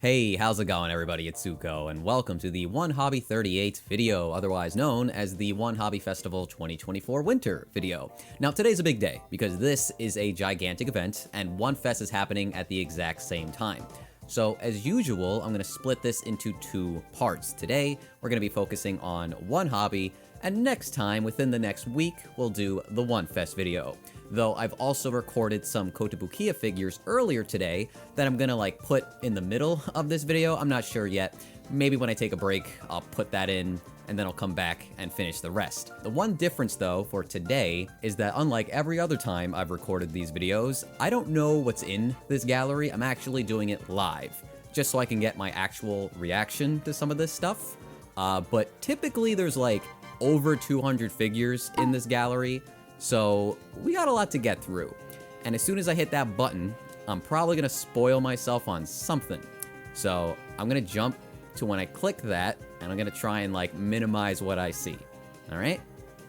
Hey, how's it going everybody? It's Zuko, and welcome to the Wonhobby 38 video, otherwise known as the Wonhobby Festival 2024 Winter video. Now today's a big day, because this is a gigantic event, and One Fest is happening at the exact same time. So as usual, I'm going to split this into two parts. Today, we're going to be focusing on Wonhobby, and next time, within the next week, we'll do the One Fest video. Though I've also recorded some Kotobukiya figures earlier today that I'm gonna put in the middle of this video. I'm not sure yet. Maybe when I take a break, I'll put that in and then I'll come back and finish the rest. The one difference though for today is that unlike every other time I've recorded these videos, I don't know what's in this gallery. I'm actually doing it live, just so I can get my actual reaction to some of this stuff. But typically there's over 200 figures in this gallery. So we got a lot to get through, and as soon as I hit that button, I'm probably gonna spoil myself on something. So I'm gonna jump to when I click that, and I'm gonna try and minimize what I see. All right,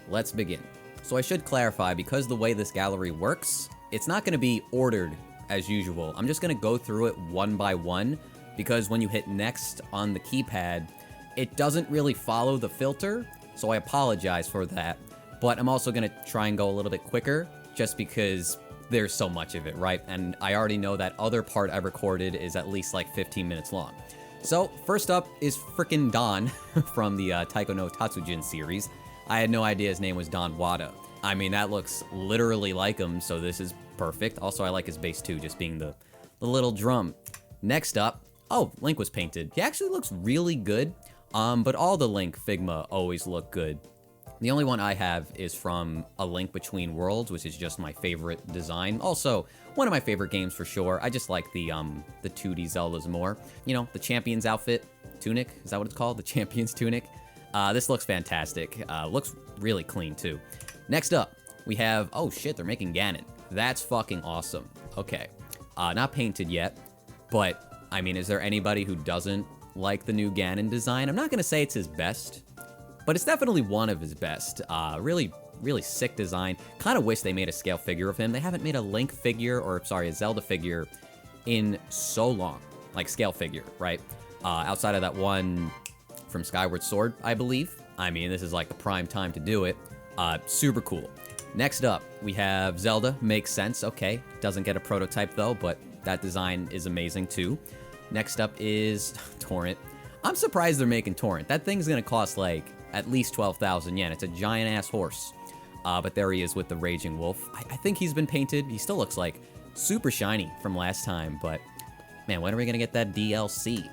let's begin. So I should clarify, because the way this gallery works, it's not gonna be ordered as usual. I'm just gonna go through it one by one, because when you hit next on the keypad, it doesn't really follow the filter, so I apologize for that. But I'm also gonna try and go a little bit quicker, just because there's so much of it, right? And I already know that other part I recorded is at least 15 minutes long. So first up is frickin' Don from the Taiko no Tatsujin series. I had no idea his name was Don Wada. I mean, that looks literally like him, so this is perfect. Also, I like his bass too, just being the little drum. Next up, oh, Link was painted. He actually looks really good, but all the Link Figma always look good. The only one I have is from A Link Between Worlds, which is just my favorite design. Also, one of my favorite games for sure. I just like the 2D Zeldas more. You know, the Champion's outfit, tunic, is that what it's called? The Champion's tunic. This looks fantastic. Looks really clean too. Next up, we have, oh shit, they're making Ganon. That's fucking awesome. Okay, not painted yet, but I mean, is there anybody who doesn't like the new Ganon design? I'm not gonna say it's his best, but it's definitely one of his best. Really sick design. Kind of wish they made a scale figure of him. They haven't made a Link figure, or sorry, a Zelda figure in so long. Scale figure, right? Outside of that one from Skyward Sword, I believe. I mean, this is the prime time to do it. Super cool. Next up, we have Zelda. Makes sense, okay. Doesn't get a prototype though, but that design is amazing too. Next up is Torrent. I'm surprised they're making Torrent. That thing's gonna cost at least 12,000 yen. It's a giant-ass horse. But there he is with the Raging Wolf. I think he's been painted. He still looks super shiny from last time, but man, when are we gonna get that DLC?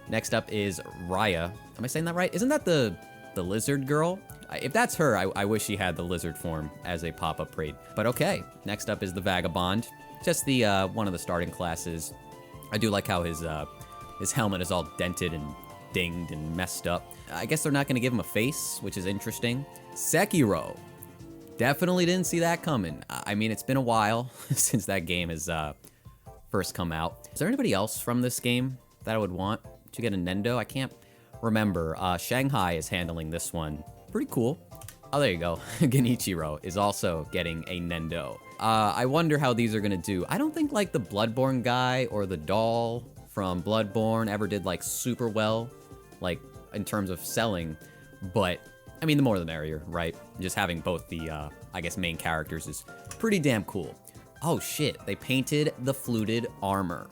Next up is Raya. Am I saying that right? Isn't that the lizard girl? If that's her, I wish she had the lizard form as a pop-up raid. But okay, next up is the Vagabond. Just the one of the starting classes. I do like how his helmet is all dented and dinged and messed up. I guess they're not gonna give him a face, which is interesting. Sekiro. Definitely didn't see that coming. I mean, it's been a while since that game has first come out. Is there anybody else from this game that I would want to get a Nendo? I can't remember. Shanghai is handling this one. Pretty cool. Oh, there you go. Genichiro is also getting a Nendo. I wonder how these are gonna do. I don't think the Bloodborne guy or the doll from Bloodborne ever did super well, in terms of selling, but I mean, the more the merrier, right? Just having both the, I guess, main characters is pretty damn cool. Oh shit, they painted the fluted armor.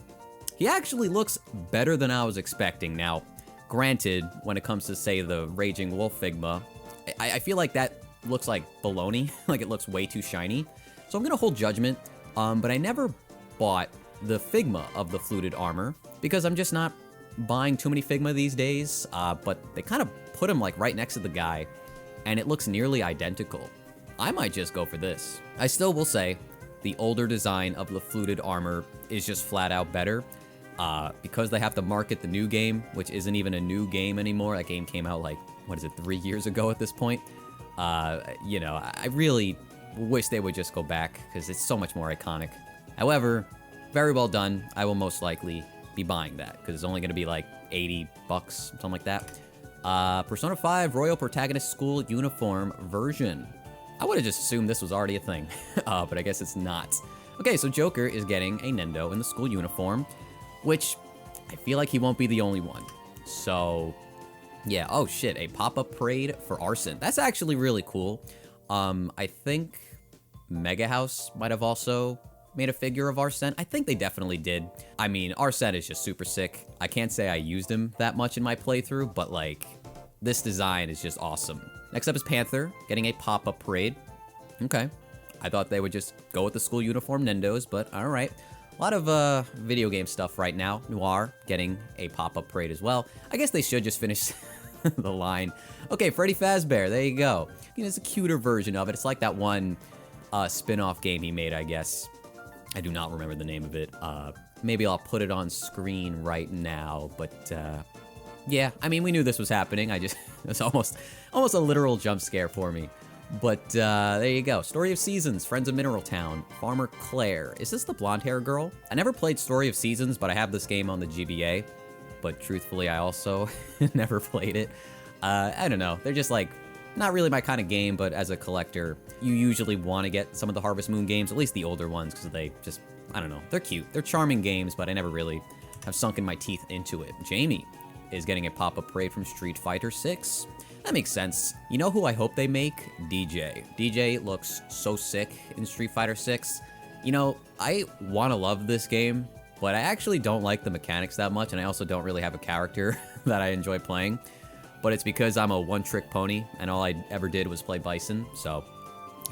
He actually looks better than I was expecting. Now, granted, when it comes to, say, the Raging Wolf Figma, I feel like that looks like baloney, it looks way too shiny. So I'm gonna hold judgment, but I never bought the Figma of the fluted armor, because I'm just not buying too many Figma these days, but they kind of put him right next to the guy, and it looks nearly identical. I might just go for this. I still will say the older design of the fluted armor is just flat out better, because they have to market the new game, which isn't even a new game anymore. That game came out 3 years ago at this point. You know, I really wish they would just go back, because it's so much more iconic. However, very well done. I will most likely be buying that, because it's only going to be 80 bucks, something like that. Persona 5 Royal Protagonist School Uniform version. I would have just assumed this was already a thing, but I guess it's not. Okay, so Joker is getting a Nendo in the school uniform, which I feel like he won't be the only one. So, yeah. Oh, shit. A pop-up parade for Arson. That's actually really cool. I think Mega House might have also made a figure of Arsene. I think they definitely did. I mean, Arsene is just super sick. I can't say I used him that much in my playthrough, but like, this design is just awesome. Next up is Panther, getting a pop-up parade. Okay. I thought they would just go with the school uniform Nendos, but alright. A lot of video game stuff right now. Noir getting a pop-up parade as well. I guess they should just finish the line. Okay, Freddy Fazbear, there you go. You know, it's a cuter version of it. It's like that one spin-off game he made, I guess. I do not remember the name of it. Maybe I'll put it on screen right now, but yeah, I mean, we knew this was happening. It was almost a literal jump scare for me. But there you go. Story of Seasons, Friends of Mineral Town, Farmer Claire. Is this the blonde hair girl? I never played Story of Seasons, but I have this game on the GBA. But truthfully, I also never played it. I don't know. They're just like, not really my kind of game, but as a collector, you usually want to get some of the Harvest Moon games, at least the older ones, because they just, I don't know, they're cute. They're charming games, but I never really have sunken my teeth into it. Jamie is getting a pop-up parade from Street Fighter 6. That makes sense. You know who I hope they make? DJ. DJ looks so sick in Street Fighter 6. You know, I want to love this game, but I actually don't like the mechanics that much, and I also don't really have a character that I enjoy playing. But it's because I'm a one-trick pony, and all I ever did was play Bison, so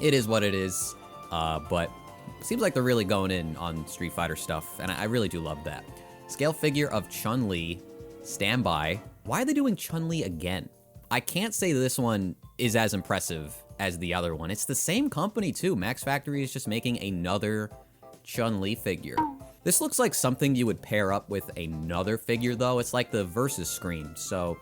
it is what it is. But it seems like they're really going in on Street Fighter stuff, and I really do love that. Scale figure of Chun-Li, standby. Why are they doing Chun-Li again? I can't say this one is as impressive as the other one. It's the same company too. Max Factory is just making another Chun-Li figure. This looks like something you would pair up with another figure though. It's like the versus screen, so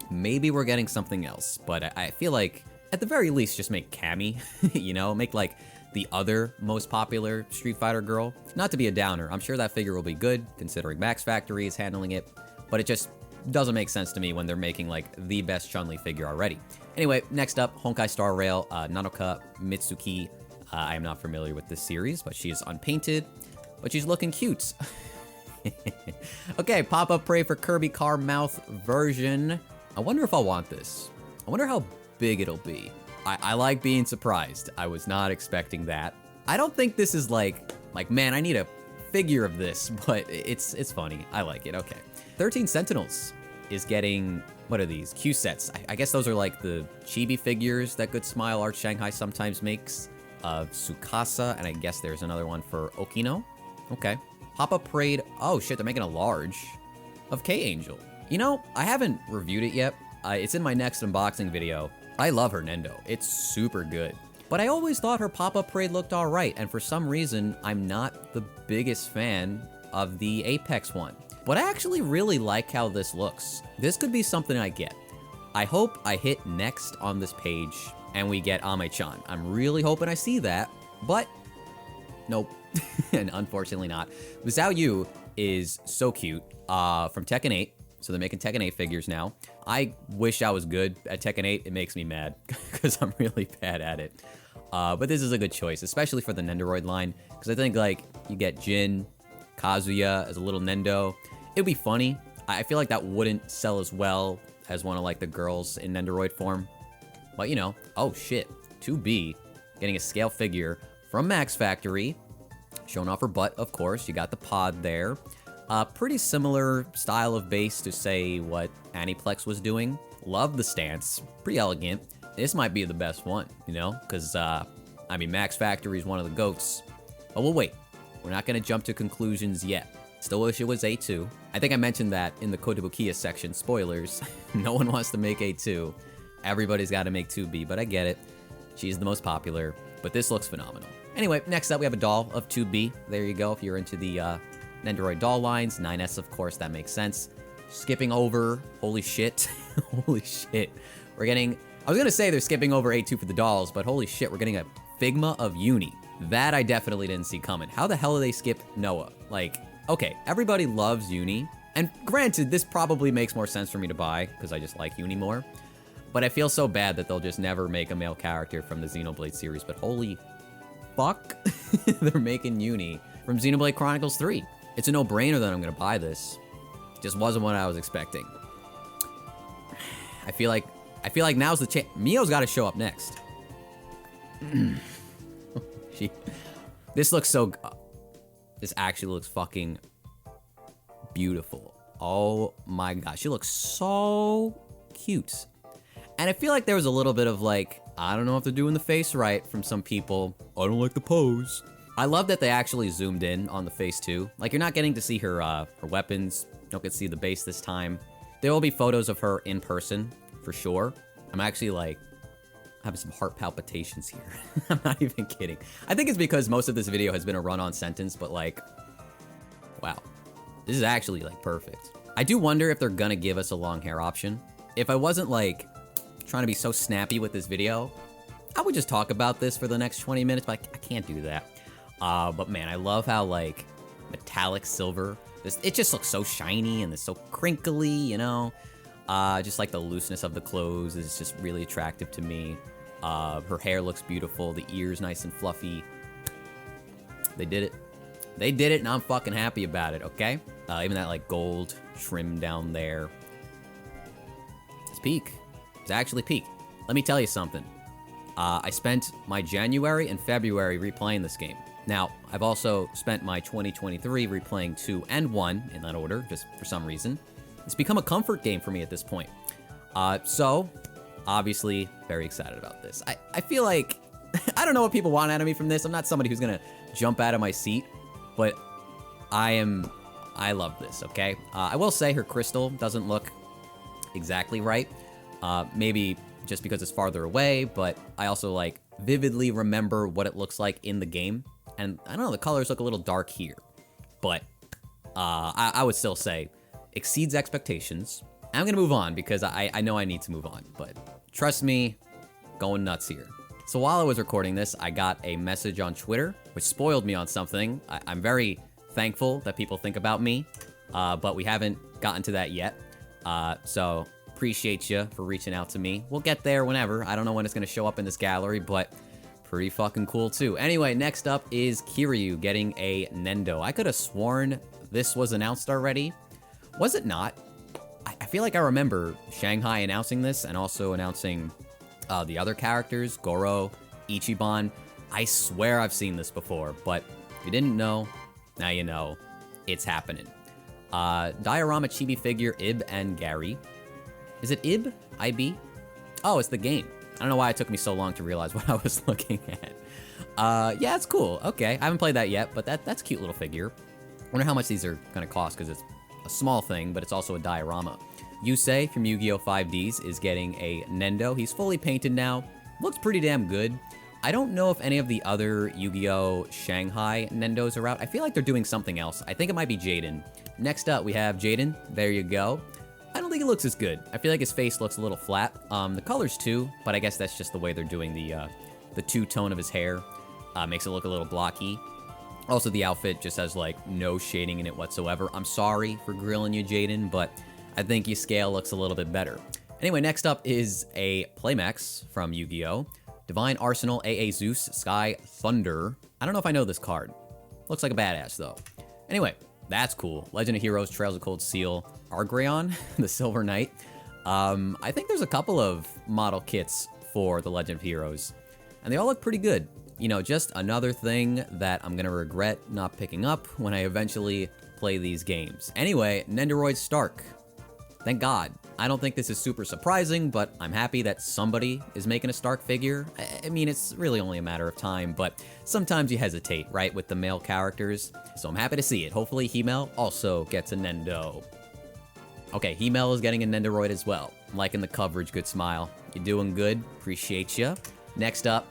maybe we're getting something else. But I feel like at the very least just make Cammy, you know, make like the other most popular Street Fighter girl. Not to be a downer, I'm sure that figure will be good considering Max Factory is handling it, but it just doesn't make sense to me when they're making like the best Chun-Li figure already. Anyway, next up, Honkai Star Rail, Nanoka Mitsuki. I am not familiar with this series, but she is unpainted, but she's looking cute. Okay, pop-up parade for Kirby Car Mouth version. I wonder if I'll want this. I wonder how big it'll be. I like being surprised. I was not expecting that. I don't think this is like, man, I need a figure of this, but it's funny. I like it, okay. 13 Sentinels is getting, what are these? Q sets. I guess those are like the chibi figures that Good Smile Art Shanghai sometimes makes of Tsukasa, and I guess there's another one for Okino. Okay. Pop-up parade. Oh shit, they're making a large of K-Angel. You know, I haven't reviewed it yet. It's in my next unboxing video. I love her Nendo. It's super good. But I always thought her pop-up parade looked alright, and for some reason, I'm not the biggest fan of the Apex one. But I actually really like how this looks. This could be something I get. I hope I hit next on this page and we get Ame-chan. I'm really hoping I see that, but nope. And unfortunately not. Xiao Yu is so cute from Tekken 8. So they're making Tekken 8 figures now. I wish I was good at Tekken 8. It makes me mad because I'm really bad at it. But this is a good choice, especially for the Nendoroid line, because I think like you get Jin, Kazuya as a little Nendo. It'd be funny. I feel like that wouldn't sell as well as one of like the girls in Nendoroid form. But you know, oh shit, 2B getting a scale figure from Max Factory. Showing off her butt, of course. You got the pod there. Pretty similar style of base to say what Aniplex was doing. Love the stance. Pretty elegant. This might be the best one, you know? Because, I mean, Max Factory is one of the GOATs. But we'll wait. We're not going to jump to conclusions yet. Still wish it was A2. I think I mentioned that in the Kotobukiya section. Spoilers. No one wants to make A2. Everybody's got to make 2B, but I get it. She's the most popular, but this looks phenomenal. Anyway, next up we have a doll of 2B. There you go, if you're into the Nendoroid doll lines. 9S, of course, that makes sense. Skipping over, holy shit. Holy shit. We're getting, I was going to say they're skipping over A2 for the dolls, but holy shit, we're getting a Figma of Eunie. That I definitely didn't see coming. How the hell do they skip Noah? Like, okay, everybody loves Eunie. And granted, this probably makes more sense for me to buy, because I just like Eunie more. But I feel so bad that they'll just never make a male character from the Xenoblade series. But holy fuck, they're making Eunie from Xenoblade Chronicles 3. It's a no-brainer that I'm going to buy this. Just wasn't what I was expecting. I feel like now's the chance. Mio's got to show up next. This looks so. This actually looks fucking beautiful. Oh my gosh, she looks so cute. And I feel like there was a little bit of like, I don't know if they're doing the face right from some people. I don't like the pose. I love that they actually zoomed in on the face too. Like, you're not getting to see her weapons. You don't get to see the base this time. There will be photos of her in person for sure. I'm actually like having some heart palpitations here. I'm not even kidding. I think it's because most of this video has been a run-on sentence, but like, wow. This is actually like perfect. I do wonder if they're gonna give us a long hair option. If I wasn't like trying to be so snappy with this video, I would just talk about this for the next 20 minutes, but I can't do that. But man, I love how like metallic silver, it just looks so shiny and it's so crinkly, you know? Just like the looseness of the clothes is just really attractive to me. Her hair looks beautiful. The ears nice and fluffy. They did it. They did it, and I'm fucking happy about it, okay? Even that, like, gold trim down there. It's peak. It's actually peak. Let me tell you something. I spent my January and February replaying this game. Now, I've also spent my 2023 replaying 2 and 1, in that order, just for some reason. It's become a comfort game for me at this point. So, obviously, very excited about this. I feel like, I don't know what people want out of me from this. I'm not somebody who's gonna jump out of my seat, but I love this, okay? I will say her crystal doesn't look exactly right. Maybe just because it's farther away, but I also, like, vividly remember what it looks like in the game. And, I don't know, the colors look a little dark here. But, I would still say, exceeds expectations. I'm gonna move on because I know I need to move on, but trust me, going nuts here. So while I was recording this, I got a message on Twitter, which spoiled me on something. I'm very thankful that people think about me, but we haven't gotten to that yet. So appreciate you for reaching out to me. We'll get there whenever. I don't know when it's gonna show up in this gallery, but pretty fucking cool too. Anyway, next up is Kiryu getting a Nendo. I could have sworn this was announced already. Was it not? I feel like I remember Shanghai announcing this and also announcing the other characters, Goro, Ichiban. I swear I've seen this before, but if you didn't know, now you know. It's happening. Diorama chibi figure Ib and Gary. Is it Ib? IB? Oh, it's the game. I don't know why it took me so long to realize what I was looking at. Yeah, it's cool. Okay, I haven't played that yet, but that's a cute little figure. Wonder how much these are gonna cost, because it's a small thing, but it's also a diorama. Yusei from Yu-Gi-Oh! 5Ds is getting a Nendo. He's fully painted now. Looks pretty damn good. I don't know if any of the other Yu-Gi-Oh! Shanghai Nendos are out. I feel like they're doing something else. I think it might be Jaden. Next up, we have Jaden. There you go. I don't think it looks as good. I feel like his face looks a little flat. The colors too, but I guess that's just the way they're doing the two-tone of his hair. Makes it look a little blocky. Also, the outfit just has, like, no shading in it whatsoever. I'm sorry for grilling you, Jaden, but I think your scale looks a little bit better. Anyway, next up is a Playmax from Yu-Gi-Oh! Divine Arsenal, AA Zeus, Sky Thunder. I don't know if I know this card. Looks like a badass, though. Anyway, that's cool. Legend of Heroes, Trails of Cold Steel, Argreon, the Silver Knight. I think there's a couple of model kits for the Legend of Heroes, and they all look pretty good. You know, just another thing that I'm gonna regret not picking up when I eventually play these games. Anyway, Nendoroid Stark. Thank God. I don't think this is super surprising, but I'm happy that somebody is making a Stark figure. I mean, it's really only a matter of time, but sometimes you hesitate, right, with the male characters. So I'm happy to see it. Hopefully, Himel also gets a Nendo. Okay, Himel is getting a Nendoroid as well. I'm liking the coverage, good smile. You're doing good, appreciate ya. Next up,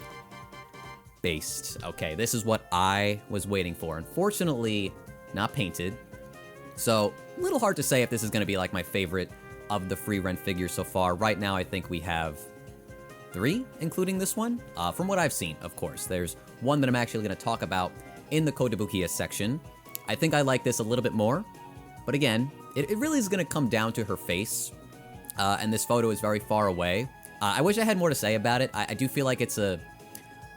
Based. Okay, this is what I was waiting for. Unfortunately, not painted. So, a little hard to say if this is going to be like my favorite of the free rent figures so far. Right now, I think we have 3, including this one. From what I've seen, of course. There's one that I'm actually going to talk about in the Kotobukiya section. I think I like this a little bit more. But again, it really is going to come down to her face. And this photo is very far away. I wish I had more to say about it. I do feel like it's a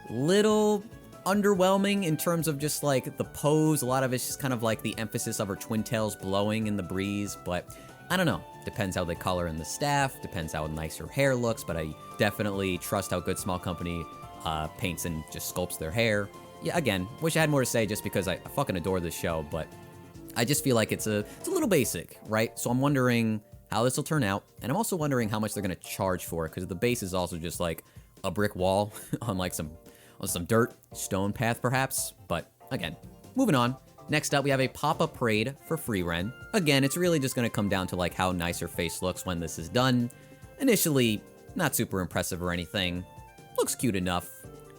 little underwhelming in terms of just like the pose. A lot of it's just kind of like the emphasis of her twin tails blowing in the breeze, but I don't know. Depends how they color in the staff, depends how nice her hair looks, but I definitely trust how good Small Company paints and just sculpts their hair. Yeah, again, wish I had more to say just because I fucking adore this show, but I just feel like it's a little basic, right? So I'm wondering how this will turn out, and I'm also wondering how much they're gonna charge for it, because the base is also just like a brick wall on like some dirt, stone path perhaps. But again, moving on. Next up, we have a pop-up parade for Frieren. Again, it's really just gonna come down to like how nice her face looks when this is done. Initially, not super impressive or anything. Looks cute enough,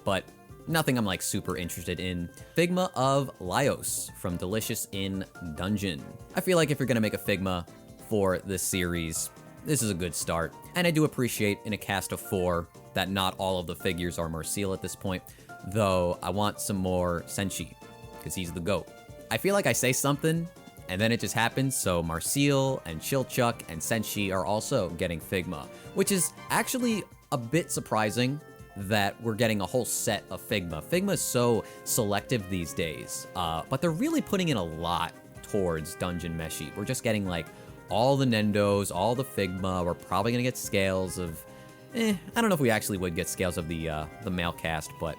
but nothing I'm like super interested in. Figma of Laios from Delicious in Dungeon. I feel like if you're gonna make a Figma for this series, this is a good start. And I do appreciate in a cast of 4 that not all of the figures are Marcel at this point, though I want some more Senshi, because he's the GOAT. I feel like I say something, and then it just happens, so Marcel and Chilchuck and Senshi are also getting Figma, which is actually a bit surprising that we're getting a whole set of Figma. Figma is so selective these days, but they're really putting in a lot towards Dungeon Meshi. We're just getting like all the Nendos, all the Figma. We're probably gonna get scales of, I don't know if we actually would get scales of the male cast, but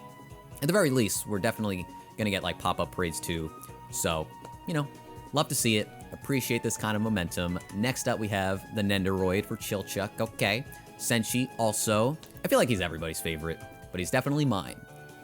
at the very least, we're definitely gonna get like pop-up parades too. So, you know, love to see it. Appreciate this kind of momentum. Next up, we have the Nendoroid for Chilchuck. Okay. Senshi also. I feel like he's everybody's favorite, but he's definitely mine.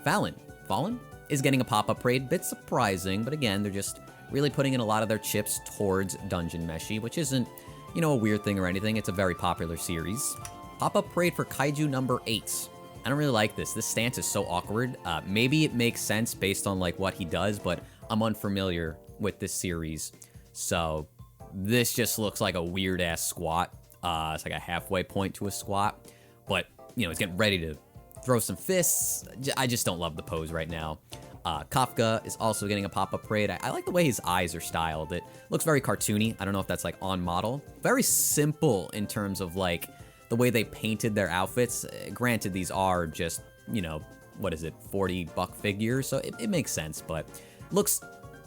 Fallen is getting a pop-up parade. Bit surprising, but again, they're just really putting in a lot of their chips towards Dungeon Meshi, which isn't, you know, a weird thing or anything. It's a very popular series. Pop-up parade for Kaiju number 8. I don't really like this. This stance is so awkward. Maybe it makes sense based on like what he does, but I'm unfamiliar with this series. So this just looks like a weird ass squat. It's like a halfway point to a squat, but you know, he's getting ready to throw some fists. I just don't love the pose right now. Kafka is also getting a pop-up parade. I like the way his eyes are styled. It looks very cartoony. I don't know if that's like on model. Very simple in terms of like the way they painted their outfits. Granted, these are just, you know, what is it, $40 figures, so it makes sense, but looks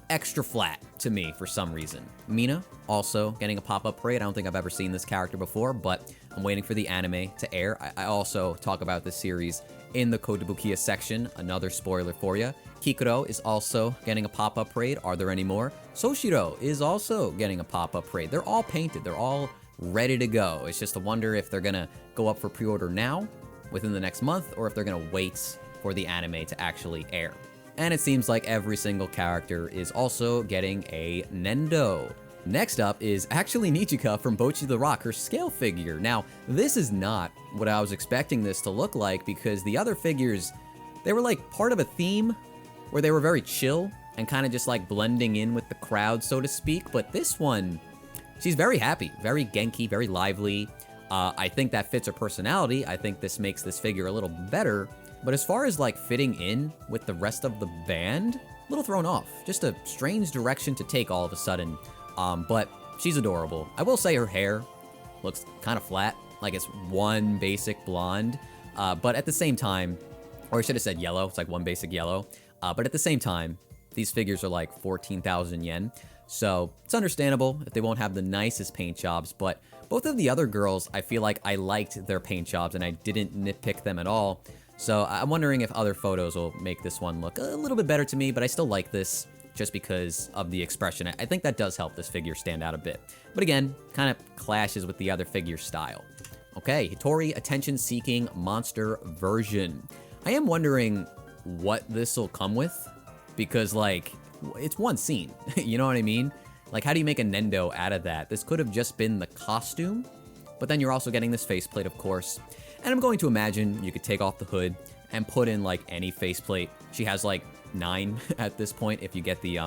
extra flat to me for some reason. Mina also getting a pop-up parade. I don't think I've ever seen this character before, but I'm waiting for the anime to air. I also talk about this series in the Kotobukiya section. Another spoiler for you. Kikuro is also getting a pop-up parade. Are there any more? Soshiro is also getting a pop-up parade. They're all painted. They're all ready to go. It's just a wonder if they're gonna go up for pre-order now, within the next month, or if they're gonna wait for the anime to actually air. And it seems like every single character is also getting a Nendo. Next up is actually Nichika from Bocchi the Rock, her scale figure. Now, this is not what I was expecting this to look like, because the other figures, they were like part of a theme where they were very chill and kind of just like blending in with the crowd, so to speak. But this one, she's very happy, very Genki, very lively. I think that fits her personality. I think this makes this figure a little better. But as far as like fitting in with the rest of the band, a little thrown off. Just a strange direction to take all of a sudden. But she's adorable. I will say her hair looks kind of flat, like it's one basic blonde. But at the same time, or I should have said yellow, it's like one basic yellow. But at the same time, these figures are like 14,000 yen. So it's understandable if they won't have the nicest paint jobs, but both of the other girls, I feel like I liked their paint jobs and I didn't nitpick them at all. So I'm wondering if other photos will make this one look a little bit better to me, but I still like this just because of the expression. I think that does help this figure stand out a bit. But again, kind of clashes with the other figure style. Okay, Hitori attention-seeking monster version. I am wondering what this will come with, because like, it's one scene, you know what I mean? Like, how do you make a Nendo out of that? This could have just been the costume, but then you're also getting this faceplate, of course. And I'm going to imagine you could take off the hood and put in like any faceplate. She has like 9 at this point if you get the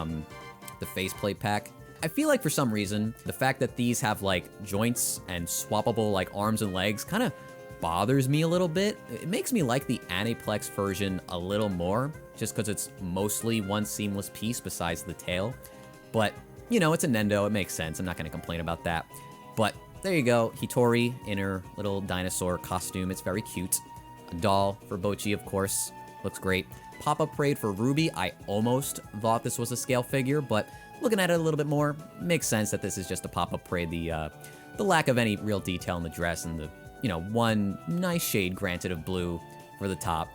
faceplate pack. I feel like for some reason, the fact that these have like joints and swappable like arms and legs kind of bothers me a little bit. It makes me like the Aniplex version a little more, just because it's mostly one seamless piece besides the tail. But, you know, it's a Nendo, it makes sense. I'm not going to complain about that. But there you go, Hitori in her little dinosaur costume. It's very cute. A doll for Bocchi, of course. Looks great. pop-up parade for Ruby. I almost thought this was a scale figure, but looking at it a little bit more, makes sense that this is just a pop-up parade. The lack of any real detail in the dress and the, one nice shade granted of blue for the top.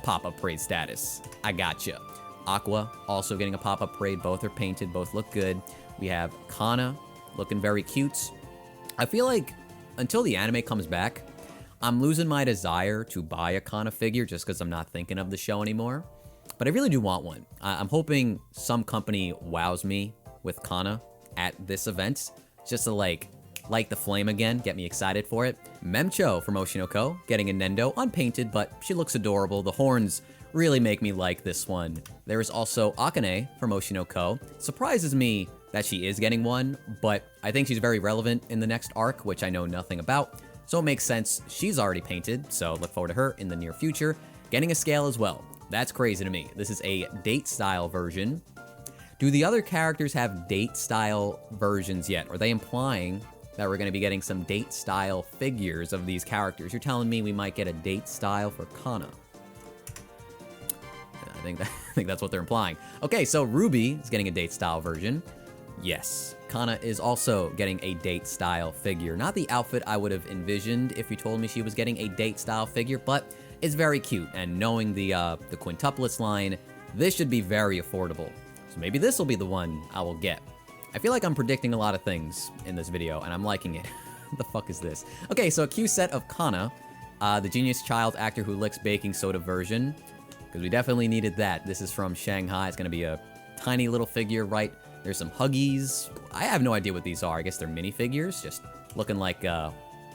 Pop-up parade status. I gotcha. Aqua also getting a pop-up parade. Both are painted. Both look good. We have Kana looking very cute. I feel like until the anime comes back, I'm losing my desire to buy a Kana figure just because I'm not thinking of the show anymore. But I really do want one. I'm hoping some company wows me with Kana at this event just to light the flame again, get me excited for it. Memcho from Oshinoko getting a Nendo, unpainted, but she looks adorable. The horns really make me like this one. There is also Akane from Oshinoko. Surprises me that she is getting one, but I think she's very relevant in the next arc, which I know nothing about. So it makes sense she's already painted, so look forward to her in the near future. Getting a scale as well. That's crazy to me. This is a date style version. Do the other characters have date style versions yet? Are they implying that we're going to be getting some date style figures of these characters? You're telling me we might get a date style for Kana. I think that's what they're implying. Okay, so Ruby is getting a date style version. Yes, Kana is also getting a date style figure. Not the outfit I would have envisioned if you told me she was getting a date style figure, but it's very cute. And knowing the quintuplets line, this should be very affordable. So maybe this will be the one I will get. I feel like I'm predicting a lot of things in this video, and I'm liking it. What the fuck is this? Okay, so a Q set of Kana, the genius child actor who licks baking soda version, because we definitely needed that. This is from Shanghai. It's going to be a tiny little figure, right? There's some Huggies. I have no idea what these are. I guess they're minifigures, just looking like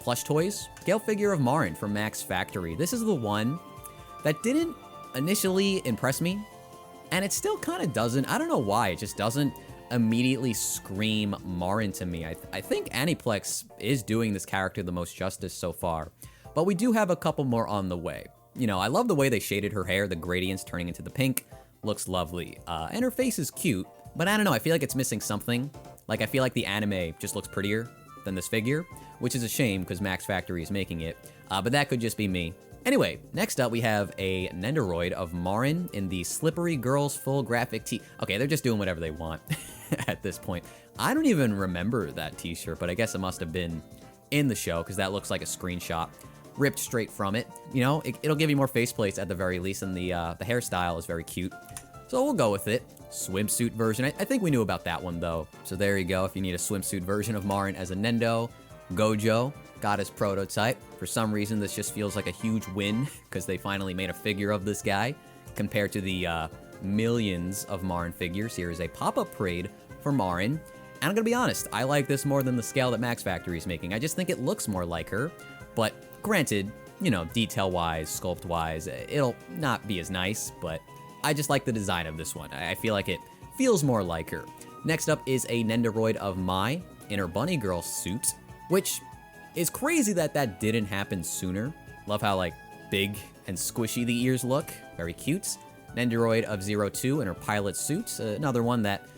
plush toys. Scale figure of Marin from Max Factory. This is the one that didn't initially impress me, and it still kind of doesn't. I don't know why. It just doesn't immediately scream Marin to me. I think Aniplex is doing this character the most justice so far, but we do have a couple more on the way. I love the way they shaded her hair, the gradients turning into the pink. Looks lovely. And her face is cute, but I don't know, I feel like it's missing something. Like, I feel like the anime just looks prettier than this figure, which is a shame because Max Factory is making it, but that could just be me. Anyway, next up we have a Nendoroid of Marin in the Slippery Girls Full Graphic Tee. Okay, they're just doing whatever they want at this point. I don't even remember that t-shirt, but I guess it must have been in the show because that looks like a screenshot ripped straight from it. It'll give you more faceplates at the very least, and the hairstyle is very cute. So we'll go with it. Swimsuit version. I think we knew about that one though. So there you go. If you need a swimsuit version of Marin as a Nendo, Gojo got his prototype. For some reason, this just feels like a huge win because they finally made a figure of this guy compared to the millions of Marin figures. Here is a pop-up parade for Marin. And I'm gonna be honest, I like this more than the scale that Max Factory is making. I just think it looks more like her, but granted, detail-wise, sculpt-wise, it'll not be as nice, but I just like the design of this one. I feel like it feels more like her. Next up is a Nendoroid of Mai in her bunny girl suit, which is crazy that didn't happen sooner. Love how, big and squishy the ears look. Very cute. Nendoroid of 02 in her pilot suit. Another one that,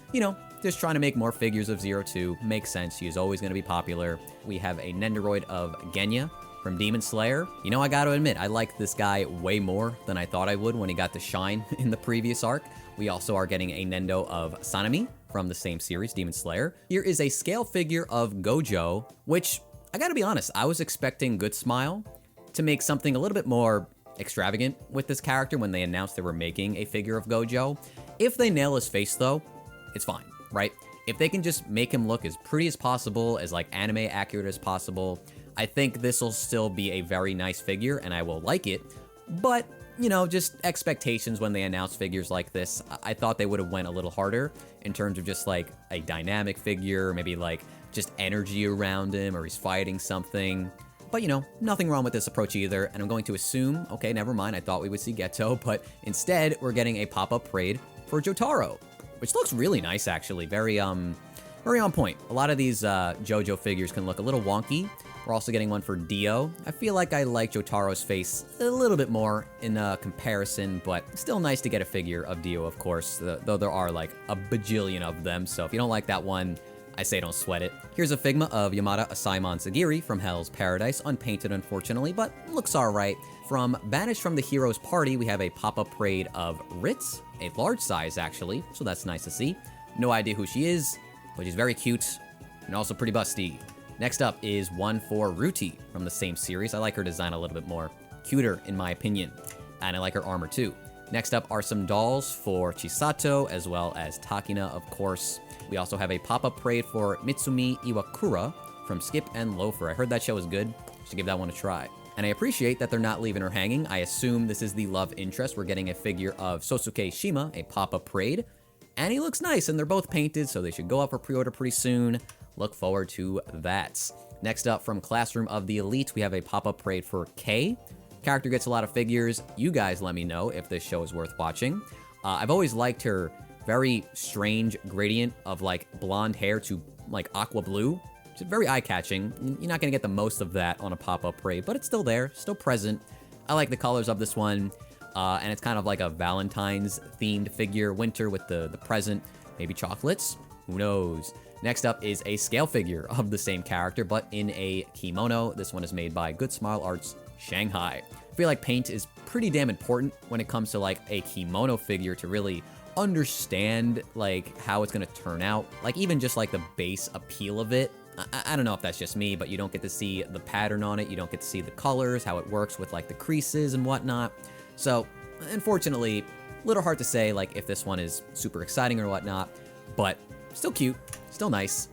just trying to make more figures of 02. Makes sense. She is always going to be popular. We have a Nendoroid of Genya from Demon Slayer. I gotta admit, I like this guy way more than I thought I would when he got to shine in the previous arc. We also are getting a Nendo of Sanemi from the same series, Demon Slayer. Here is a scale figure of Gojo, which, I gotta be honest, I was expecting Good Smile to make something a little bit more extravagant with this character when they announced they were making a figure of Gojo. If they nail his face though, it's fine, right? If they can just make him look as pretty as possible, as anime accurate as possible, I think this will still be a very nice figure and I will like it. But, just expectations when they announce figures like this, I thought they would have went a little harder in terms of just a dynamic figure, maybe just energy around him or he's fighting something. But nothing wrong with this approach either, and I'm going to assume, okay, never mind, I thought we would see Geto, but instead we're getting a pop-up parade for Jotaro, which looks really nice actually, very on point. A lot of these JoJo figures can look a little wonky. We're also getting one for Dio. I feel like I like Jotaro's face a little bit more in comparison, but still nice to get a figure of Dio, of course, though there are a bajillion of them, so if you don't like that one, I say don't sweat it. Here's a Figma of Yamada Asaimon Sagiri from Hell's Paradise, unpainted unfortunately, but looks alright. From Banished from the Hero's Party, we have a pop-up parade of Ritz, a large size actually, so that's nice to see. No idea who she is, but she's very cute, and also pretty busty. Next up is one for Ruti from the same series. I like her design a little bit more. Cuter, in my opinion. And I like her armor too. Next up are some dolls for Chisato, as well as Takina, of course. We also have a pop-up parade for Mitsumi Iwakura from Skip and Loafer. I heard that show was good. Should give that one a try. And I appreciate that they're not leaving her hanging. I assume this is the love interest. We're getting a figure of Sosuke Shima, a pop-up parade. And he looks nice, and they're both painted, so they should go up for pre-order pretty soon. Look forward to that. Next up, from Classroom of the Elite, we have a pop-up parade for Kay. Character gets a lot of figures. You guys let me know if this show is worth watching. I've always liked her very strange gradient of like blonde hair to like aqua blue. It's very eye-catching. You're not going to get the most of that on a pop-up parade, but it's still there, still present. I like the colors of this one, and it's kind of like a Valentine's themed figure. Winter with the present, maybe chocolates, who knows. Next up is a scale figure of the same character, but in a kimono. This one is made by Good Smile Arts Shanghai. I feel like paint is pretty damn important when it comes to like a kimono figure to really understand like how it's gonna turn out. Like even just like the base appeal of it. I don't know if that's just me, but you don't get to see the pattern on it. You don't get to see the colors, how it works with like the creases and whatnot. So unfortunately, a little hard to say like if this one is super exciting or whatnot, but still cute, still nice.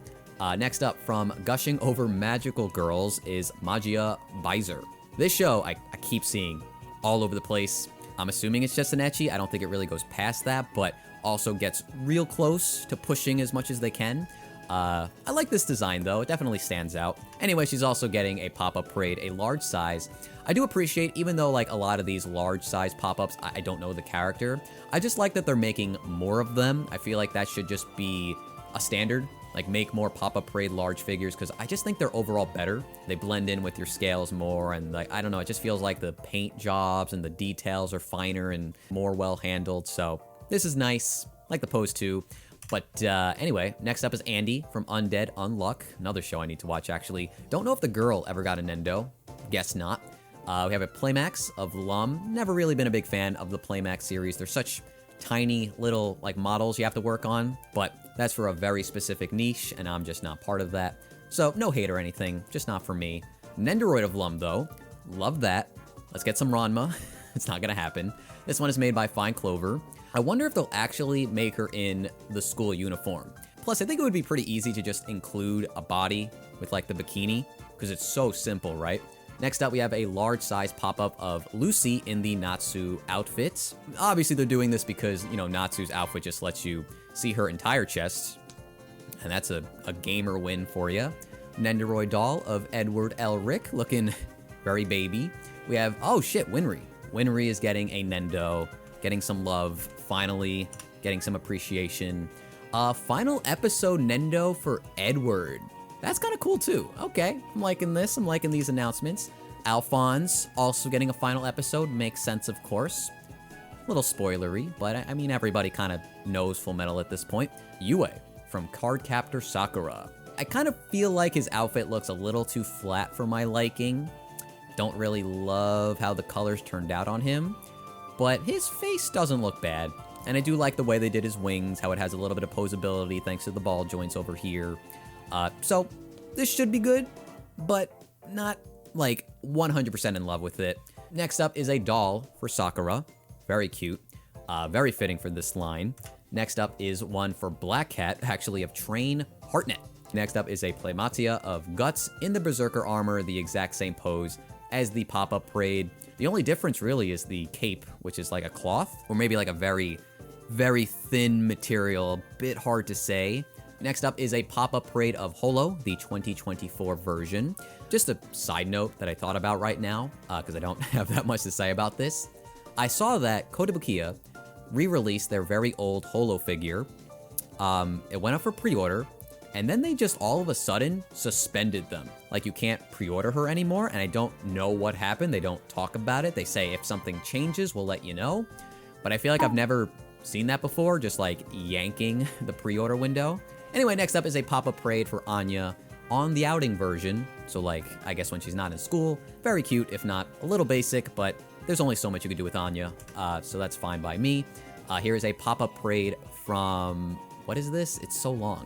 Next up, from Gushing Over Magical Girls, is Magia Baiser. This show, I keep seeing all over the place. I'm assuming it's just an ecchi. I don't think it really goes past that, but also gets real close to pushing as much as they can. I like this design, though. It definitely stands out. Anyway, she's also getting a pop-up parade, a large size. I do appreciate, even though like a lot of these large size pop-ups, I don't know the character, I just like that they're making more of them. I feel like that should just be a standard. Like, make more pop-up parade large figures, because I just think they're overall better. They blend in with your scales more, and like, I don't know, it just feels like the paint jobs and the details are finer and more well-handled, so this is nice. Like the pose too. But anyway, next up is Andy from Undead Unluck, another show I need to watch, actually. Don't know if the girl ever got a Nendo. Guess not. We have a Playmax of Lum. Never really been a big fan of the Playmax series. They're such tiny little like models you have to work on, but that's for a very specific niche, and I'm just not part of that. So no hate or anything, just not for me. Nendoroid of Lum, though. Love that. Let's get some Ranma. It's not gonna happen. This one is made by Fine Clover. I wonder if they'll actually make her in the school uniform. Plus, I think it would be pretty easy to just include a body with like the bikini, because it's so simple, right? Next up, we have a large size pop-up of Lucy in the Natsu outfit. Obviously, they're doing this because, you know, Natsu's outfit just lets you see her entire chest, and that's a gamer win for you. Nendoroid doll of Edward L. Rick, looking very baby. We have, oh shit, Winry. Winry is getting a Nendo, getting some love, finally, getting some appreciation. Final episode Nendo for Edward. That's kind of cool too. Okay, I'm liking this. I'm liking these announcements. Alphonse also getting a final episode. Makes sense, of course. A little spoilery, but I mean, everybody kind of knows Full Metal at this point. Yue from Cardcaptor Sakura. I kind of feel like his outfit looks a little too flat for my liking. Don't really love how the colors turned out on him, but his face doesn't look bad. And I do like the way they did his wings, how it has a little bit of posability thanks to the ball joints over here. So this should be good, but not like 100% in love with it. Next up is a doll for Sakura. Very cute. Very fitting for this line. Next up is one for Black Cat, actually of Train Heartnet. Next up is a Playmatia of Guts in the Berserker armor, the exact same pose as the pop-up parade. The only difference really is the cape, which is like a cloth, or maybe like a very, very thin material, a bit hard to say. Next up is a pop-up parade of Holo, the 2024 version. Just a side note that I thought about right now, because I don't have that much to say about this. I saw that Kotobukiya re-released their very old Holo figure. It went up for pre-order, and then they just all of a sudden suspended them. Like, you can't pre-order her anymore, and I don't know what happened. They don't talk about it. They say if something changes, we'll let you know. But I feel like I've never seen that before, just like yanking the pre-order window. Anyway, next up is a pop-up parade for Anya on the outing version. So like, I guess when she's not in school. Very cute, if not a little basic, but there's only so much you can do with Anya, so that's fine by me. Here is a pop-up parade from, what is this? It's so long.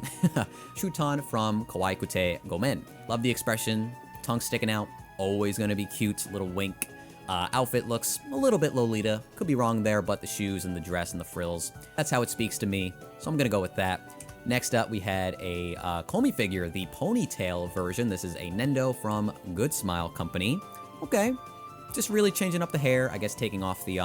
Shuton from Kawaii Kute Gomen. Love the expression, tongue sticking out, always gonna be cute, little wink. Outfit looks a little bit Lolita, could be wrong there, but the shoes and the dress and the frills, that's how it speaks to me, so I'm gonna go with that. Next up, we had a Komi figure, the ponytail version. This is a Nendo from Good Smile Company. Okay, just really changing up the hair, I guess taking off the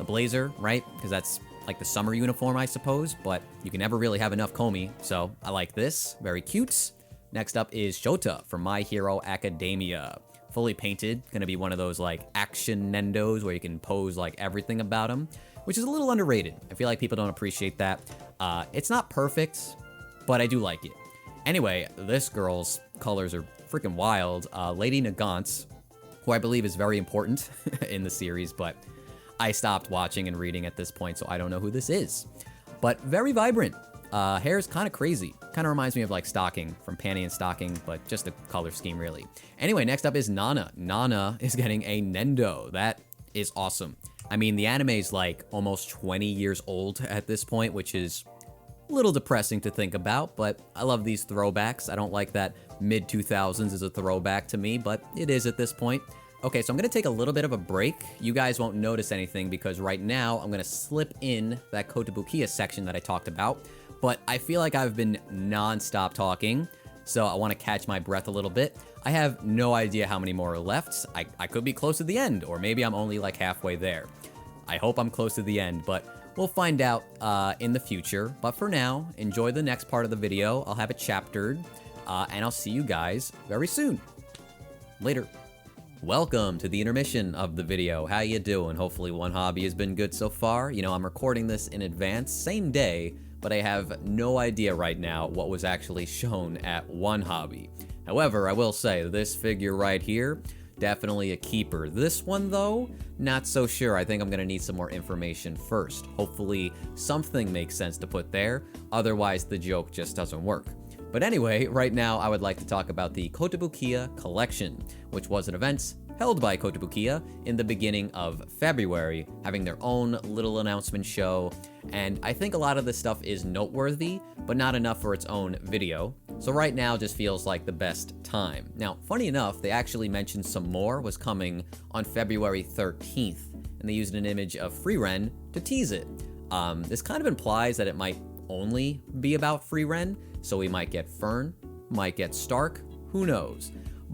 blazer, right? Because that's like the summer uniform, I suppose, but you can never really have enough Komi, so I like this. Very cute. Next up is Shota from My Hero Academia. Fully painted, gonna be one of those like action Nendos where you can pose like everything about him, which is a little underrated. I feel like people don't appreciate that. It's not perfect, but I do like it. Anyway, this girl's colors are freaking wild. Lady Nagant, who I believe is very important in the series, but I stopped watching and reading at this point, so I don't know who this is. But very vibrant. Hair is kind of crazy. Kind of reminds me of like Stocking from Panty and Stocking, but just the color scheme really. Anyway, next up is Nana. Nana is getting a Nendo. That is awesome. I mean, the anime is like almost 20 years old at this point, which is a little depressing to think about, but I love these throwbacks. I don't like that mid-2000s is a throwback to me, but it is at this point. Okay, so I'm gonna take a little bit of a break. You guys won't notice anything because right now I'm gonna slip in that Kotobukiya section that I talked about, but I feel like I've been non-stop talking, so I wanna catch my breath a little bit. I have no idea how many more are left. I could be close to the end, or maybe I'm only like halfway there. I hope I'm close to the end, but we'll find out in the future. But for now, enjoy the next part of the video. I'll have it chaptered, and I'll see you guys very soon. Later. Welcome to the intermission of the video. How you doing? Hopefully Wonhobby has been good so far. You know, I'm recording this in advance, same day, but I have no idea right now what was actually shown at Wonhobby. However, I will say this figure right here, definitely a keeper. This one though, not so sure. I think I'm gonna need some more information first. Hopefully something makes sense to put there, otherwise the joke just doesn't work. But anyway, right now I would like to talk about the Kotobukiya Collection, which was an event held by Kotobukiya in the beginning of February, having their own little announcement show, and I think a lot of this stuff is noteworthy, but not enough for its own video. So right now just feels like the best time. Now, funny enough, they actually mentioned some more was coming on February 13th, and they used an image of Frieren to tease it. This kind of implies that it might only be about Frieren, so we might get Fern, might get Stark, who knows.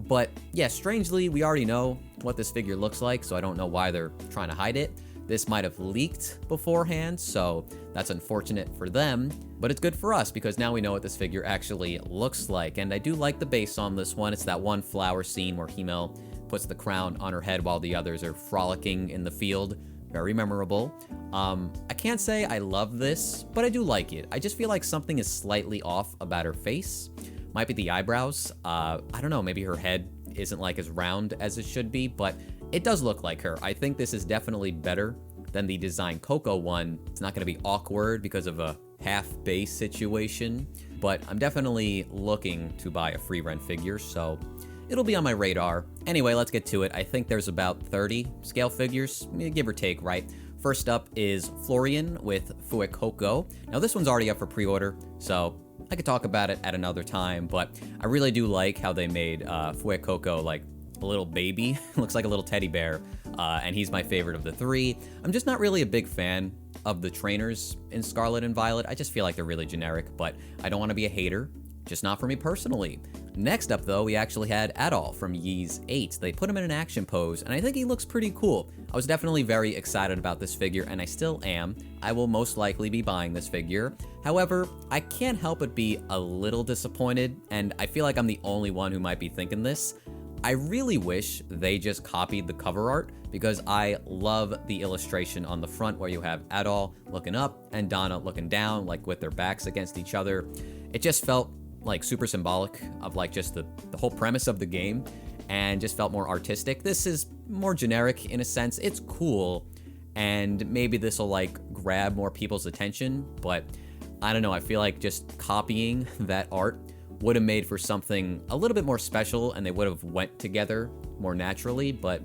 But yeah, strangely, we already know what this figure looks like, so I don't know why they're trying to hide it. This might have leaked beforehand, so that's unfortunate for them, but it's good for us because now we know what this figure actually looks like. And I do like the base on this one. It's that one flower scene where Himel puts the crown on her head while the others are frolicking in the field. Very memorable. I can't say I love this, but I do like it. I just feel like something is slightly off about her face. Might be the eyebrows. I don't know, maybe her head isn't like as round as it should be, but it does look like her. I think this is definitely better than the Design Coco one. It's not gonna be awkward because of a half base situation, but I'm definitely looking to buy a Frieren figure, so it'll be on my radar. Anyway, let's get to it. I think there's about 30 scale figures, give or take, right? First up is Florian with Fuecoco. Now this one's already up for pre-order, so I could talk about it at another time, but I really do like how they made Fuecoco like a little baby. Looks like a little teddy bear, and he's my favorite of the three. I'm just not really a big fan of the trainers in Scarlet and Violet. I just feel like they're really generic, but I don't want to be a hater. Just not for me personally. Next up though, we actually had Adol from Ys 8. They put him in an action pose, and I think he looks pretty cool. I was definitely very excited about this figure, and I still am. I will most likely be buying this figure. However, I can't help but be a little disappointed, and I feel like I'm the only one who might be thinking this. I really wish they just copied the cover art, because I love the illustration on the front where you have Adol looking up and Donna looking down, like with their backs against each other. It just felt like super symbolic of like just the whole premise of the game, and just felt more artistic. This is more generic in a sense. It's cool, and maybe this will like grab more people's attention, but I don't know, I feel like just copying that art would have made for something a little bit more special, and they would have went together more naturally, but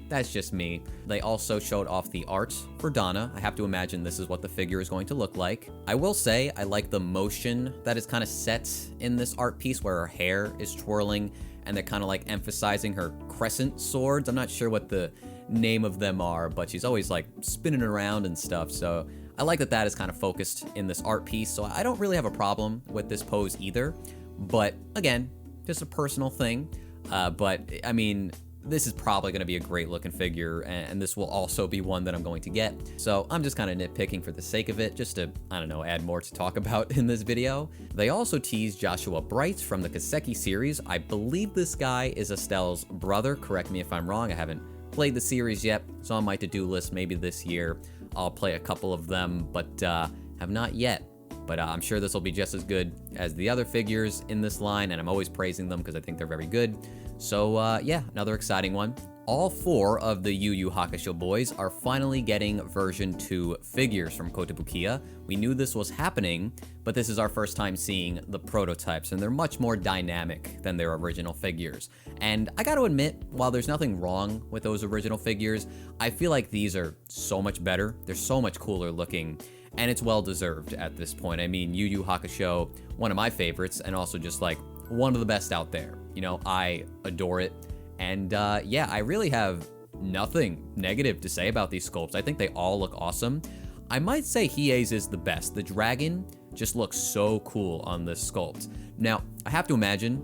that's just me. They also showed off the art for Donna. I have to imagine this is what the figure is going to look like. I will say I like the motion that is kind of set in this art piece where her hair is twirling and they're kind of like emphasizing her crescent swords. I'm not sure what the name of them are, but she's always like spinning around and stuff, so I like that that is kind of focused in this art piece, so I don't really have a problem with this pose either. But again, just a personal thing. But I mean, this is probably going to be a great looking figure, and this will also be one that I'm going to get. So I'm just kind of nitpicking for the sake of it, just to, I don't know, add more to talk about in this video. They also teased Joshua Bright from the Kaseki series. I believe this guy is Estelle's brother. Correct me if I'm wrong. I haven't played the series yet, so on my to-do list maybe this year I'll play a couple of them, but have not yet. But I'm sure this will be just as good as the other figures in this line, and I'm always praising them because I think they're very good. So yeah, another exciting one. All 4 of the Yu Yu Hakusho boys are finally getting version 2 figures from Kotobukiya. We knew this was happening, but this is our first time seeing the prototypes, and they're much more dynamic than their original figures. And I gotta admit, while there's nothing wrong with those original figures, I feel like these are so much better. They're so much cooler looking, and it's well deserved at this point. I mean, Yu Yu Hakusho, one of my favorites, and also just like one of the best out there. You know, I adore it. And yeah, I really have nothing negative to say about these sculpts. I think they all look awesome. I might say Hiei's is the best. The dragon just looks so cool on this sculpt. Now, I have to imagine